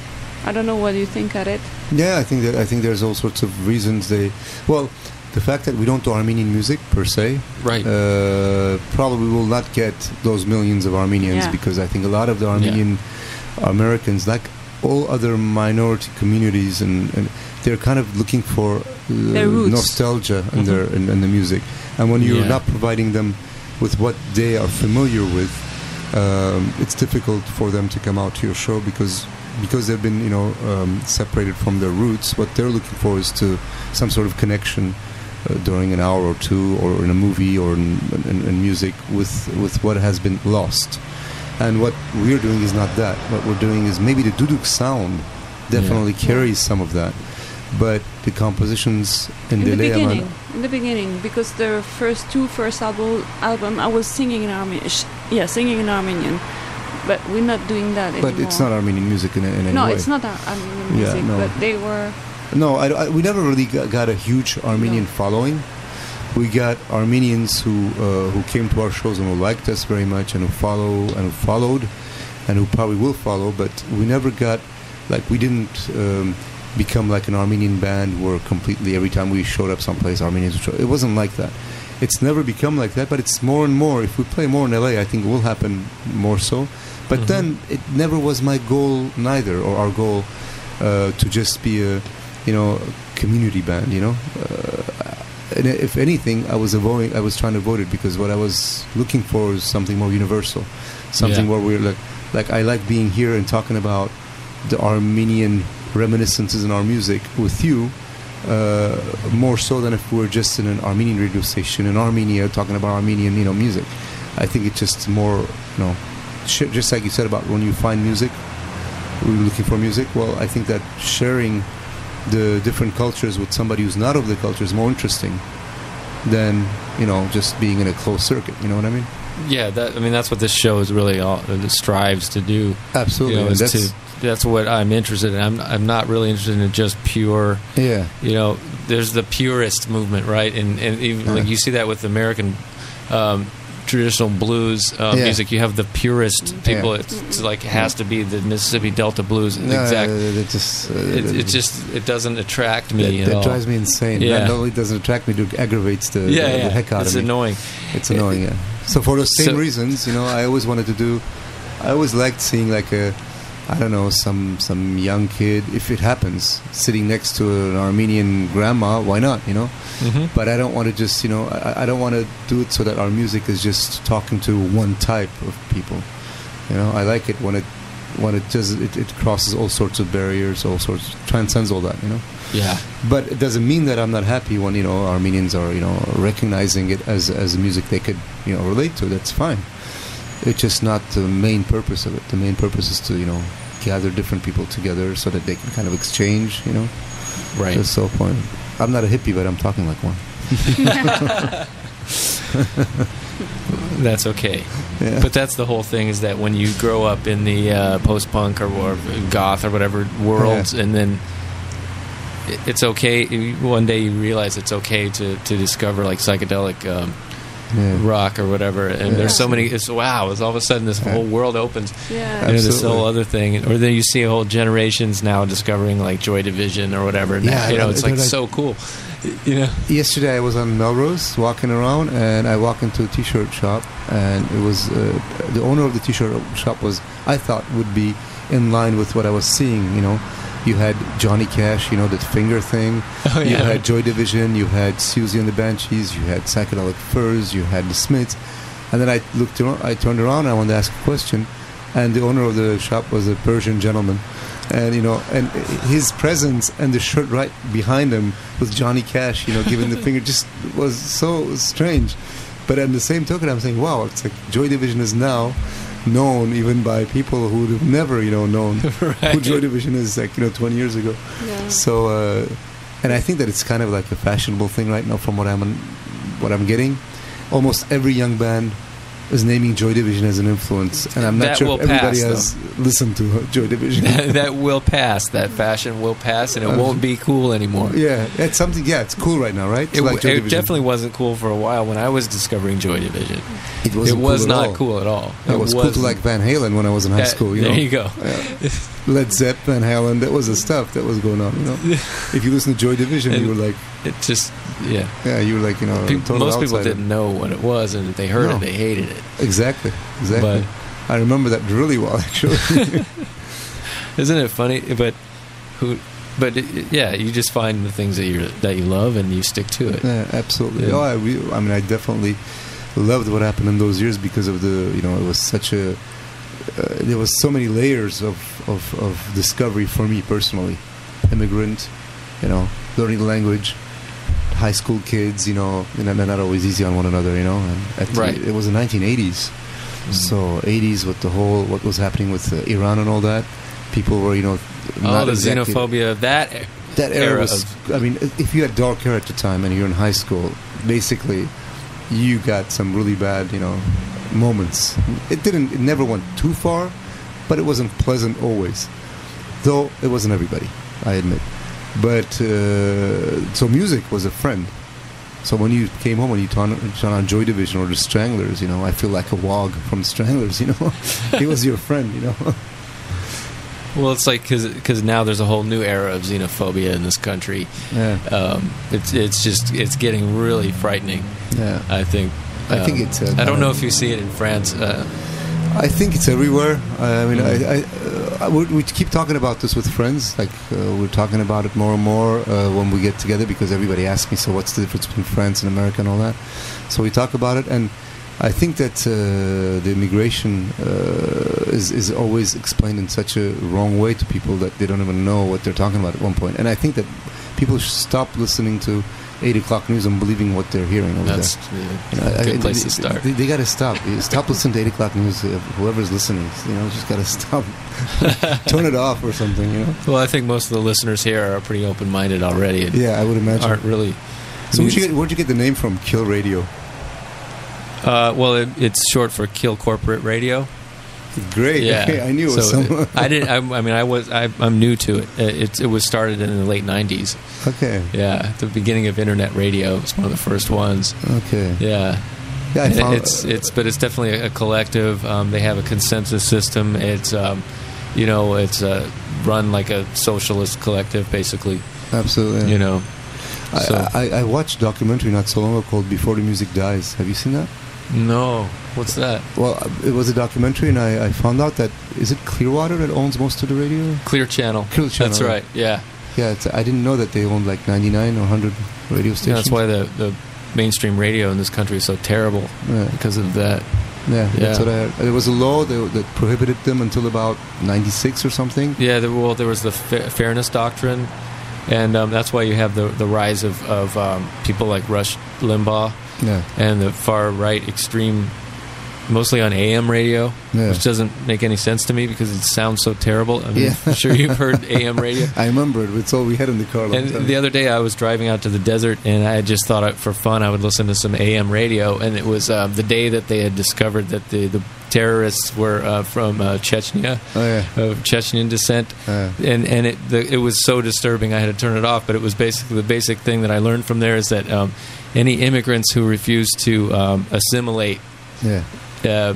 I don't know what you think at it. Yeah, I think there's all sorts of reasons. The fact that we don't do Armenian music per se, right? Probably will not get those millions of Armenians because I think a lot of the Armenian Americans, like all other minority communities, and they're kind of looking for their roots, nostalgia in the music. And when you're not providing them with what they are familiar with, it's difficult for them to come out to your show because they've been separated from their roots. What they're looking for is some sort of connection during an hour or two, or in a movie, or in music with what has been lost. And what we're doing is not that. What we're doing is maybe the duduk sound definitely carries some of that, but the compositions in Deleyaman. In the beginning, because the first album I was singing in Armenian. Singing in Armenian. But we're not doing that anymore. But it's not Armenian music in any way. No, it's not Armenian music, but they were... No, we never really got a huge Armenian following. We got Armenians who came to our shows and who liked us very much and who followed and who probably will follow, but we never got... we didn't become like an Armenian band where completely every time we showed up someplace, Armenians would show up. It wasn't like that. It's never become like that, but it's more and more. If we play more in LA, I think it will happen more so. But then it never was my goal neither, or our goal, to just be a community band. And if anything, I was trying to avoid it because what I was looking for is something more universal, something where we're like I like being here and talking about the Armenian reminiscences in our music with you. More so than if we were just in an Armenian radio station in Armenia talking about Armenian, music. I think it's just more, just like you said about when you find music, we're looking for music. Well, I think that sharing the different cultures with somebody who's not of the culture is more interesting than, just being in a closed circuit. You know what I mean? Yeah, that's what this show is really all strives to do. Absolutely. That's what I'm interested in. I'm not really interested in just pure. Yeah. There's the purist movement, right? And even like you see that with American traditional blues music. You have the purist people. It's like it has to be the Mississippi Delta blues. It doesn't attract me. That drives me insane. Yeah. Not only doesn't attract me, it aggravates the heck out of me. It's annoying. It's annoying. Yeah. So for those same reasons, I always wanted to do. I always liked seeing some young kid, if it happens, sitting next to an Armenian grandma, why not, But I don't want to just, I don't want to do it so that our music is just talking to one type of people. I like it when it crosses all sorts of barriers, transcends all that, Yeah. But it doesn't mean that I'm not happy when, Armenians are, recognizing it as music they could, relate to. That's fine. It's just not the main purpose of it. The main purpose is to, gather different people together so that they can kind of exchange, Right. That's so point. I'm not a hippie, but I'm talking like one. That's okay. Yeah. But that's the whole thing, is that when you grow up in the post-punk or goth or whatever worlds, and then it's okay. One day you realize it's okay to discover like psychedelic rock or whatever, and there's so many. It's all of a sudden this whole world opens. Yeah. This whole other thing, or then you see whole generations now discovering like Joy Division or whatever. Now, it's like so cool. Yesterday I was on Melrose walking around, and I walked into a t-shirt shop, and it was the owner of the t-shirt shop I thought would be in line with what I was seeing. You had Johnny Cash, that finger thing. Oh, yeah. You had Joy Division. You had Susie and the Banshees. You had Psychedelic Furs. You had the Smiths. And then I turned around, and I wanted to ask a question, and the owner of the shop was a Persian gentleman. And and his presence and the shirt right behind him was Johnny Cash, giving the finger, just was so strange. But at the same token, I'm saying, wow, it's like Joy Division is now known even by people who would have never, known who Joy Division is, 20 years ago. Yeah. So, and I think that it's kind of like a fashionable thing right now, from what I'm getting. Almost every young band is naming Joy Division as an influence, and I'm not sure if everybody has listened to Joy Division. That will pass. That fashion will pass, and it won't be cool anymore. Yeah, it's something. Yeah, it's cool right now, right? It definitely wasn't cool for a while when I was discovering Joy Division. It was not cool at all. It was cool to like Van Halen when I was in high school. There you go. Yeah. Led Zepp, Van Halen. That was the stuff that was going on. If you listen to Joy Division, you were like, it just you were like most people didn't know what it was, and if they heard it, they hated it. Exactly. But I remember that really well, actually. Isn't it funny? You just find the things that you love, and you stick to it. Yeah, absolutely. Yeah. I definitely loved what happened in those years because of it was such a there was so many layers of discovery for me personally. Immigrant, learning the language, high school kids, and they're not always easy on one another, and right. It was the 1980s. Mm-hmm. So 80s with what was happening with Iran and all that, people were, not the xenophobia of that era was. If you had dark hair at the time and you're in high school, basically, you got some really bad, moments. It never went too far, but it wasn't pleasant always. Though it wasn't everybody, I admit. But so music was a friend. So when you came home and you turned on Joy Division or the Stranglers, I feel like a wog from Stranglers. He was your friend. Well, it's like because now there's a whole new era of xenophobia in this country. Yeah. It's getting really frightening. Yeah. I think it's. I don't know if you see it in France. I think it's everywhere. We keep talking about this with friends. Like we're talking about it more and more when we get together, because everybody asks me, so what's the difference between France and America and all that? So we talk about it, and I think that the immigration is always explained in such a wrong way to people that they don't even know what they're talking about at one point. And I think that people should stop listening to 8 o'clock news and believing what they're hearing over That's a good place to start. They got to stop. Stop listening to 8 o'clock news. Whoever's listening, just got to stop. Turn it off or something. Well, I think most of the listeners here are pretty open-minded already. Yeah, I would imagine. Aren't really. So where'd you get the name from? Kill Radio. Well, it's short for Kill Corporate Radio. Great. Yeah. Okay, I knew it was some. I'm new to it. It was started in the late '90s. Okay. Yeah, at the beginning of internet radio. It was one of the first ones. Okay. Yeah. Yeah, I found but it's definitely a collective. They have a consensus system. It's it's run like a socialist collective, basically. Absolutely. So. I watched a documentary not so long ago called "Before the Music Dies." Have you seen that? No. What's that? Well, it was a documentary, and I found out that is it Clearwater that owns most of the radio? Clear Channel. That's right. Yeah. Yeah. I didn't know that they owned like 99 or 100 radio stations. Yeah, that's why the mainstream radio in this country is so terrible because of that. Yeah, that's what I heard. There was a law that prohibited them until about 96 or something. Yeah, there was the Fairness Doctrine, and that's why you have the rise of people like Rush Limbaugh and the far right extreme, mostly on AM radio, which doesn't make any sense to me because it sounds so terrible. I'm sure you've heard AM radio. I remember it. It's all we had in the car. And the other day I was driving out to the desert, and I just thought for fun I would listen to some AM radio, and it was the day that they had discovered that the terrorists were from Chechnya, of Chechen descent, and it was so disturbing I had to turn it off. But it was basically the basic thing that I learned from there is that any immigrants who refuse to assimilate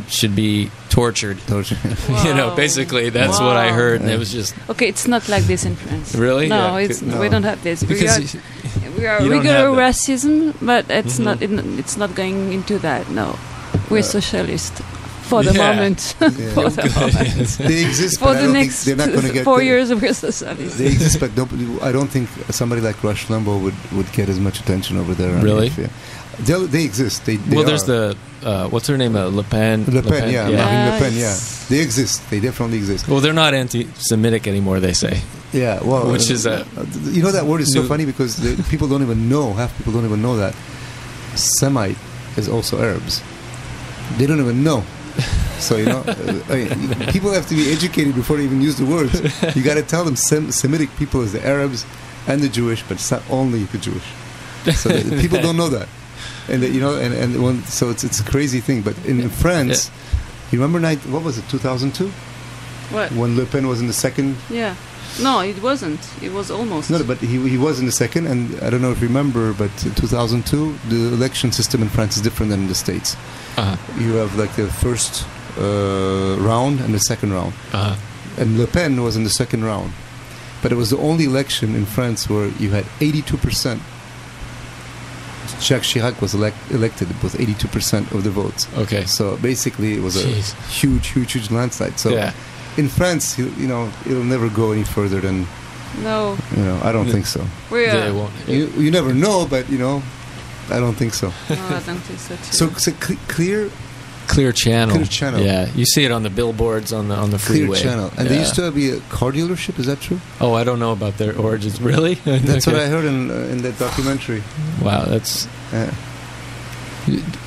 should be tortured. Wow. Basically that's what I heard, and it was just okay. It's not like this in France. Really? No, Yeah. we don't have this. Because We are you don't regular have that. racism, but it's not. It's not going into that. No, we're socialist for the Yeah. moment. For the moment. They exist, For but I the don't next think they're not going to get 4 the- years, we're socialist. They exist, but I don't think somebody like Rush Limbaugh would get as much attention over there. Really? They exist. They there's are. the what's her name? Le Pen. Le Pen, yeah. Marine Le Pen, yeah. Yes. They exist. They definitely exist. Well, they're not anti-Semitic anymore. They say. Yeah, well, Which is you know, that word is so new- funny because people don't even know. Half people don't even know that Semite is also Arabs. They don't even know. So people have to be educated before they even use the words. You got to tell them Semitic people is the Arabs and the Jewish, but it's not only the Jewish. So people don't know that, and so it's a crazy thing. But in France, you remember what was it, 2002? What? When Le Pen was in the second. Yeah. No, it wasn't. It was almost. No, but he was in the second, and I don't know if you remember, but in 2002, the election system in France is different than in the States. You have like the first round and the second round. And Le Pen was in the second round. But it was the only election in France where you had 82%. Jacques Chirac was elected with 82% of the votes. Okay. So basically it was Jeez. a huge landslide. So in France, it'll never go any further than... No. I don't think so. They won't. You never know, but I don't think so. No, I don't think so too. So clear channel. Clear channel. Yeah, you see it on the billboards on the freeway. Clear channel. And there used to be a car dealership. Is that true? Oh, I don't know about their origins. Really? That's what I heard in that documentary. Wow, that's.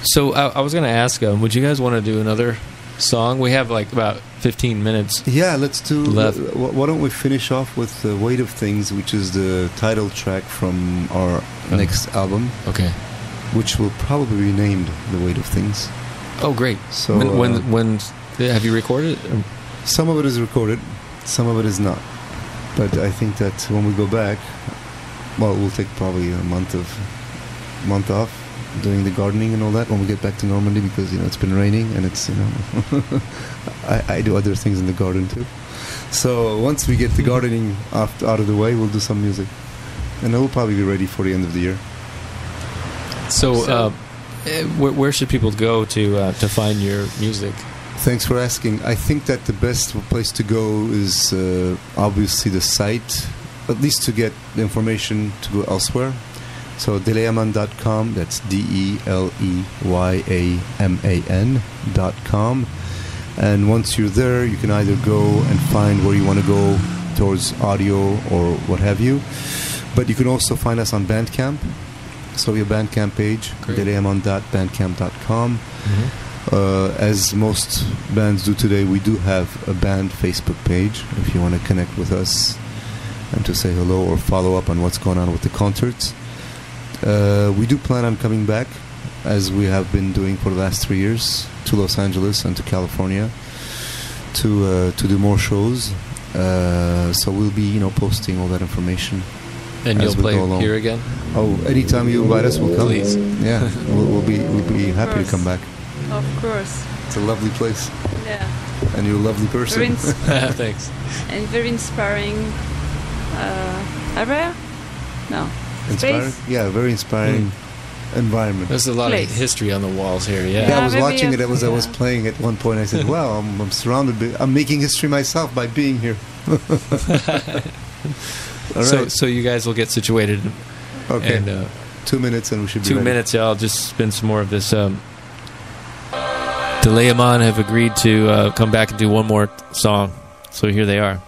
So I was going to ask, would you guys want to do another song? We have like about 15 minutes. Yeah, let's do. Left. Why don't we finish off with "The Weight of Things," which is the title track from our next album. Okay. Which will probably be named "The Weight of Things." Oh, great. So when have you recorded it? Some of it is recorded, some of it is not. But I think that when we go back, we'll take probably a month off doing the gardening and all that when we get back to Normandy, because it's been raining and it's I do other things in the garden too. So once we get the gardening out of the way, we'll do some music, and it will probably be ready for the end of the year. So where should people go to find your music? Thanks for asking. I think that the best place to go is obviously the site, at least to get the information to go elsewhere. So Deleyaman.com, that's DELEYAMAN.com. And once you're there, you can either go and find where you want to go towards audio or what have you. But you can also find us on Bandcamp. So we have a Bandcamp page, Deleyaman.bandcamp.com. As most bands do today, we do have a band Facebook page if you want to connect with us and to say hello or follow up on what's going on with the concerts. We do plan on coming back, as we have been doing for the last 3 years, to Los Angeles and to California to do more shows. So we'll be posting all that information. And you'll play here again? Oh, anytime you invite us, we'll come. Please. Yeah, we'll be happy to come back. Of course. It's a lovely place. Yeah. And you're a lovely person. Thanks. And very inspiring area? No. Inspiring? Space? Yeah, very inspiring environment. There's a lot Place. of history on the walls here. Yeah, Yeah. I was very watching it. I was yeah. playing at one point. I said, "Wow, I'm surrounded. I'm making history myself by being here." All right. So you guys will get situated. Okay. And 2 minutes, and we should be 2 ready. minutes. I'll just spin some more of this. Deleyaman have agreed to come back and do one more song. So here they are.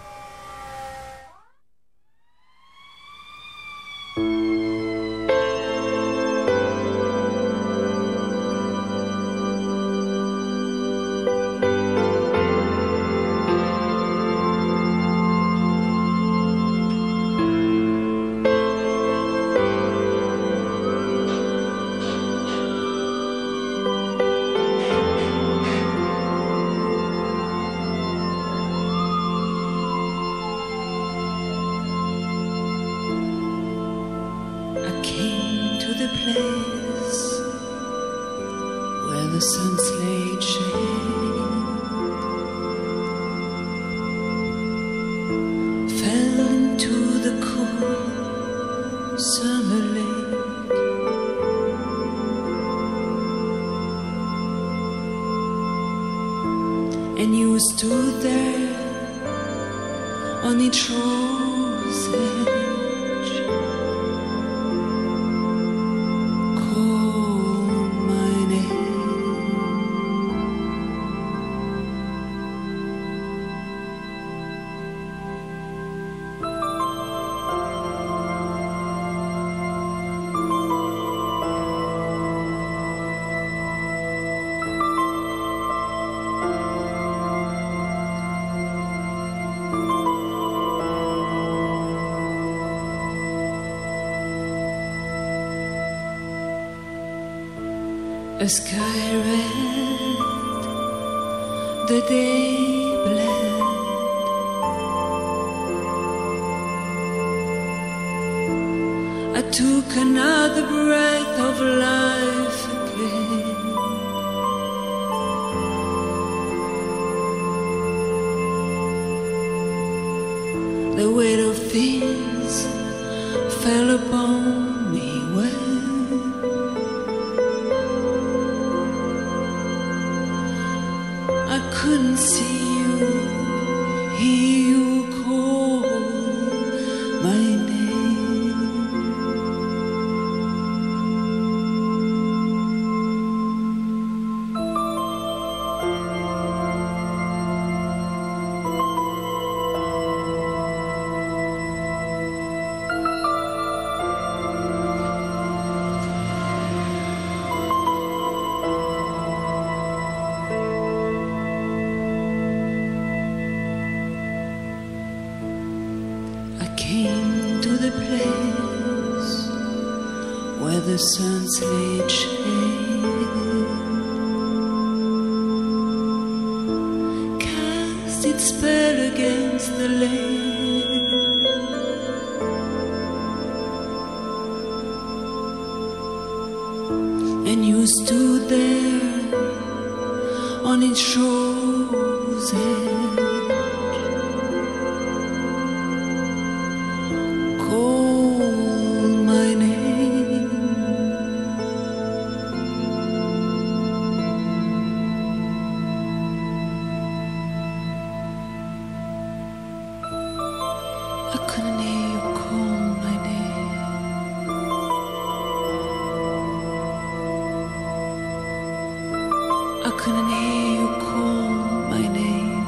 the place where the sun's laid shade fell into the cool summer lake. And you stood there on each rose edge, called my name. A sky red, the day bled. I took another breath of life again. The weight of things fell upon me when I couldn't see you, hear you call my name. Came to the place where the sun's laid shade cast its spell against the lake. And you stood there on its shores edge, call my name. I couldn't hear you call my name. I couldn't hear you call my name.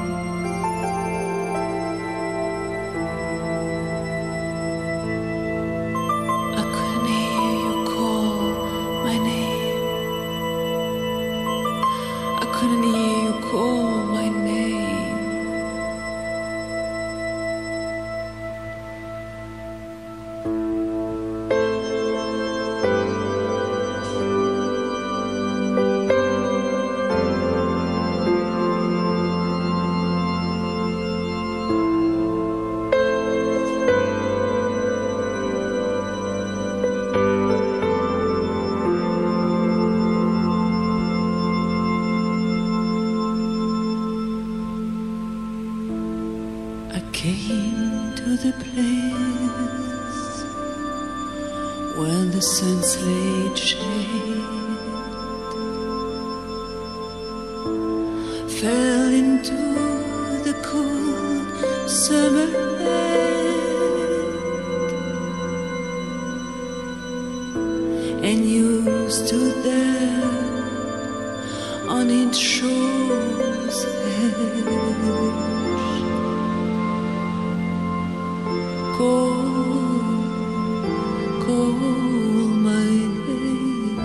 I couldn't hear you call my name. I couldn't hear you call my name. I came to the place where the sun's laid shade fell into the cool summer lake. And you stood there on its shore's edge, call my name.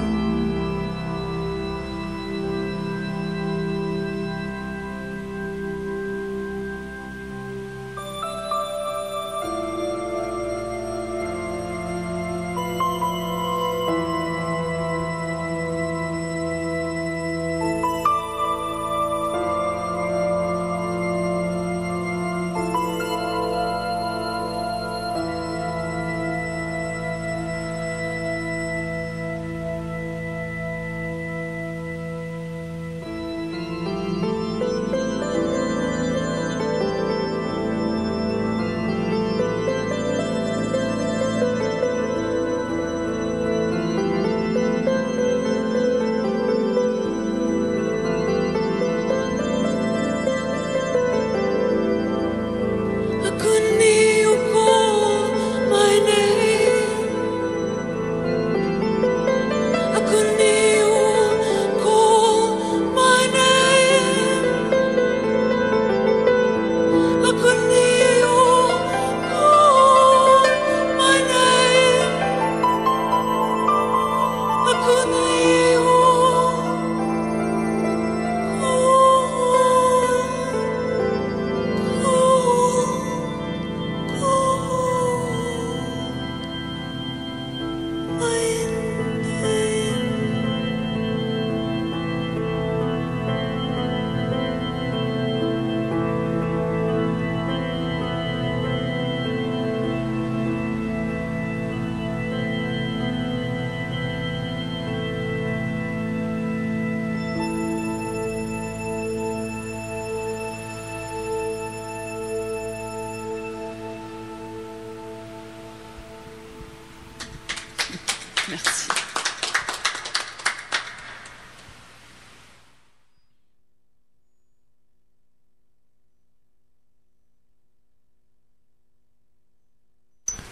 Merci.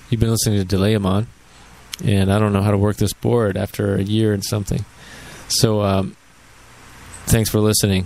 You've been listening to Deleyaman, and I don't know how to work this board after a year and something. So, thanks for listening.